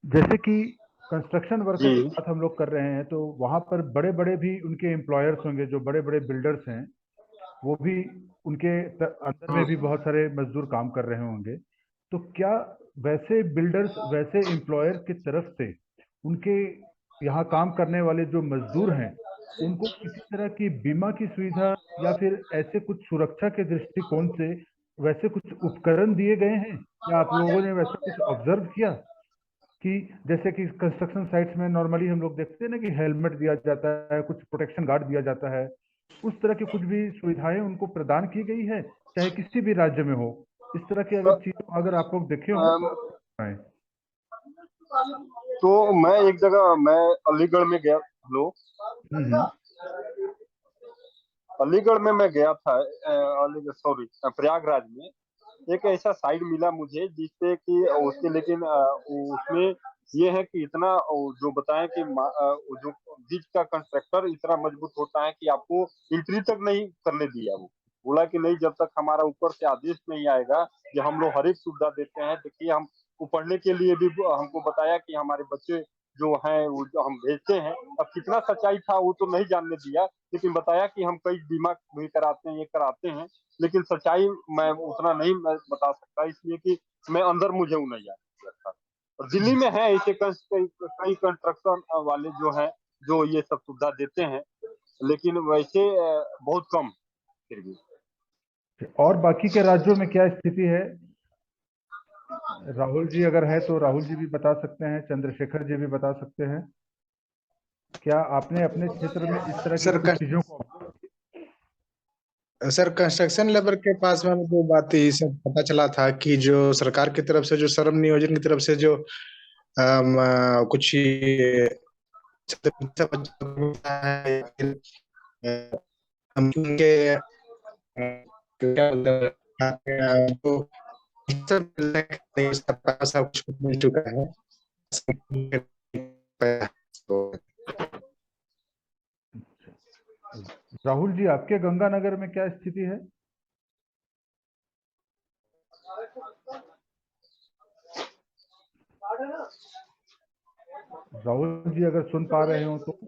जैसे कि कंस्ट्रक्शन वर्कर की बात हम लोग कर रहे हैं, तो वहां पर बड़े बड़े भी उनके एम्प्लॉयर्स होंगे, जो बड़े बड़े बिल्डर्स हैं, वो भी उनके अंदर में भी बहुत सारे मजदूर काम कर रहे होंगे। तो क्या वैसे बिल्डर्स, वैसे एम्प्लॉयर की तरफ से उनके यहाँ काम करने वाले जो मजदूर हैं उनको किसी तरह की बीमा की सुविधा या फिर ऐसे कुछ सुरक्षा के दृष्टिकोण से वैसे कुछ उपकरण दिए गए हैं, या आप लोगों ने वैसा कुछ ऑब्जर्व किया कि जैसे कि कंस्ट्रक्शन साइट्स में नॉर्मली हम लोग देखते हैं ना कि हेलमेट दिया जाता है, कुछ प्रोटेक्शन गार्ड दिया जाता है, उस तरह की कुछ भी सुविधाएं उनको प्रदान की गई है, चाहे किसी भी राज्य में हो? इस तरह की अगर चीजों अगर आप लोग देखे हो तो बताएं। तो मैं एक जगह मैं अलीगढ़ में गया। हेलो, अलीगढ़ में मैं गया था, अलीगढ़ सॉरी प्रयागराज में एक ऐसा साइड मिला मुझे जिससे कि उसके, लेकिन उसमें ये है कि इतना जो बताएं कि जो ब्रिज का कंस्ट्रक्टर इतना मजबूत होता है कि आपको एंट्री तक नहीं करने दिया। वो बोला कि नहीं, जब तक हमारा ऊपर से आदेश नहीं आएगा कि हम लोग हर एक सुविधा देते हैं। देखिए, हम पढ़ने के लिए भी हमको बताया कि हमारे बच्चे जो हैं वो जो हम भेजते हैं, अब कितना सच्चाई था वो तो नहीं जानने दिया, लेकिन बताया कि हम कई बीमा भी कराते हैं, ये कराते हैं, लेकिन सच्चाई मैं उतना नहीं मैं बता सकता, इसलिए कि मैं अंदर मुझे वो नहीं आता। और दिल्ली में है ऐसे कई कंस्ट्रक्शन वाले जो हैं जो ये सब सुविधा देते हैं, लेकिन वैसे बहुत कम फिर भी। और बाकी के राज्यों में क्या स्थिति है? राहुल जी अगर है तो राहुल जी भी बता सकते हैं, चंद्रशेखर जी भी बता सकते हैं। क्या आपने अपने क्षेत्र में इस तरह की सर कुछ चीजों को सर कंस्ट्रक्शन लेबर के पास में जो बात ये सब पता चला था कि जो सरकार की तरफ से जो श्रम नियोजन की तरफ से जो कुछ उनके क्या सब कुछ मिल चुका है। राहुल जी आपके गंगानगर में क्या स्थिति है? राहुल जी अगर सुन पा रहे हो तो।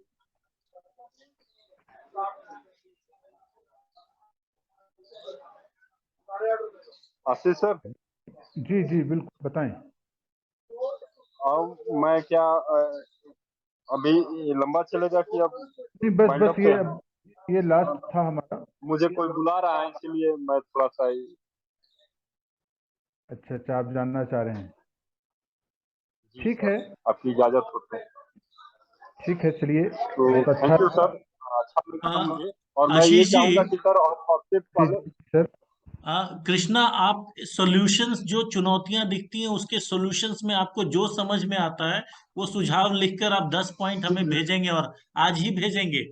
आशीष सर जी जी बिल्कुल बताएं। अब मैं क्या अभी लंबा चलेगा कि अब नहीं बस ये लास्ट था हमारा। मुझे कोई बुला रहा है इसलिए मैं थोड़ा सा अच्छा आप जानना चाह रहे हैं, ठीक है, आपकी इजाजत होती है। ठीक है, चलिए तो बहुत अच्छा थैंक यू सर, अच्छा लगा मुझे। और मैं ये आशीष जी, चाहूंगा कि सर और वाले सर। कृष्णा, आप सॉल्यूशंस जो चुनौतियां दिखती हैं उसके सॉल्यूशंस में आपको जो समझ में आता है वो सुझाव लिखकर आप 10 पॉइंट हमें भेजेंगे, और आज ही भेजेंगे,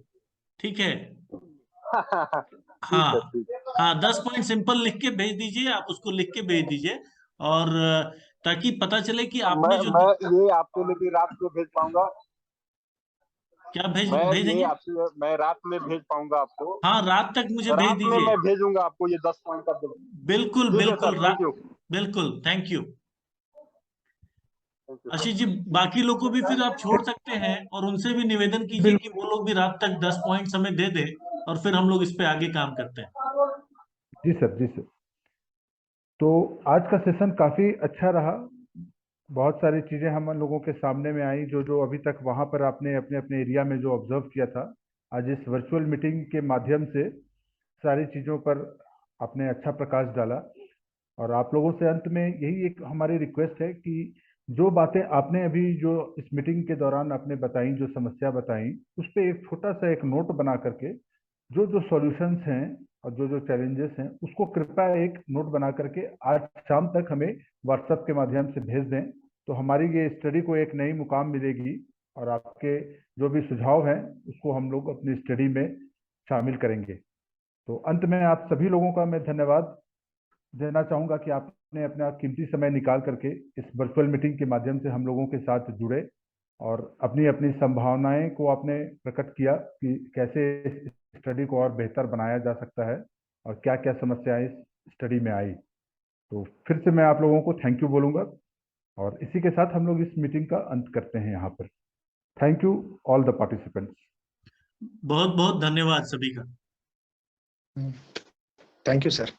ठीक है? ठीक है, हाँ ठीक है। हाँ, 10 पॉइंट सिंपल लिख के भेज दीजिए, आप उसको लिख के भेज दीजिए, और ताकि पता चले कि आपने जो मैं ये आपके लिए भी रात में भेज पाऊंगा। क्या ये भेजेंगे? आपसे मैं रात में भेज पाऊंगा आपको। हाँ, रात तक मुझे भेज रात में दीजिए। मैं भेजूंगा आपको ये 10 पॉइंट का। बिल्कुल ठीक है बिल्कुल सर, थैंक यू। बिल्कुल, thank you. Thank you Ashish sir. जी, बाकी लोग को भी फिर आप छोड़ सकते हैं, और उनसे भी निवेदन कीजिए कि बिल्कुल वो लोग भी रात तक 10 पॉइंट हमें दे दे, और फिर हम लोग इस पे आगे काम करते हैं। जी सर, जी सर। तो आज का सेशन काफी अच्छा रहा, बहुत सारी चीजें हम लोगों के सामने में आई जो जो अभी तक वहां पर आपने अपने अपने एरिया में जो ऑब्जर्व किया था, आज इस वर्चुअल मीटिंग के माध्यम से सारी चीजों पर आपने अच्छा प्रकाश डाला। और आप लोगों से अंत में यही एक हमारी रिक्वेस्ट है कि जो बातें आपने अभी जो इस मीटिंग के दौरान आपने बताई, जो समस्या बताई, उस पर एक छोटा सा एक नोट बना करके जो जो सॉल्यूशंस हैं और जो जो चैलेंजेस हैं उसको कृपया एक नोट बना करके आज शाम तक हमें व्हाट्सएप के माध्यम से भेज दें, तो हमारी ये स्टडी को एक नई मुकाम मिलेगी, और आपके जो भी सुझाव हैं उसको हम लोग अपनी स्टडी में शामिल करेंगे। तो अंत में आप सभी लोगों का मैं धन्यवाद देना चाहूंगा कि आपने अपना कीमती समय निकाल करके इस वर्चुअल मीटिंग के माध्यम से हम लोगों के साथ जुड़े और अपनी अपनी संभावनाएं को आपने प्रकट किया कि कैसे इस स्टडी को और बेहतर बनाया जा सकता है और क्या क्या समस्याएं इस स्टडी में आई। तो फिर से मैं आप लोगों को थैंक यू बोलूंगा, और इसी के साथ हम लोग इस मीटिंग का अंत करते हैं यहाँ पर। Thank you all the participants. बहुत बहुत धन्यवाद सभी का। Thank you sir.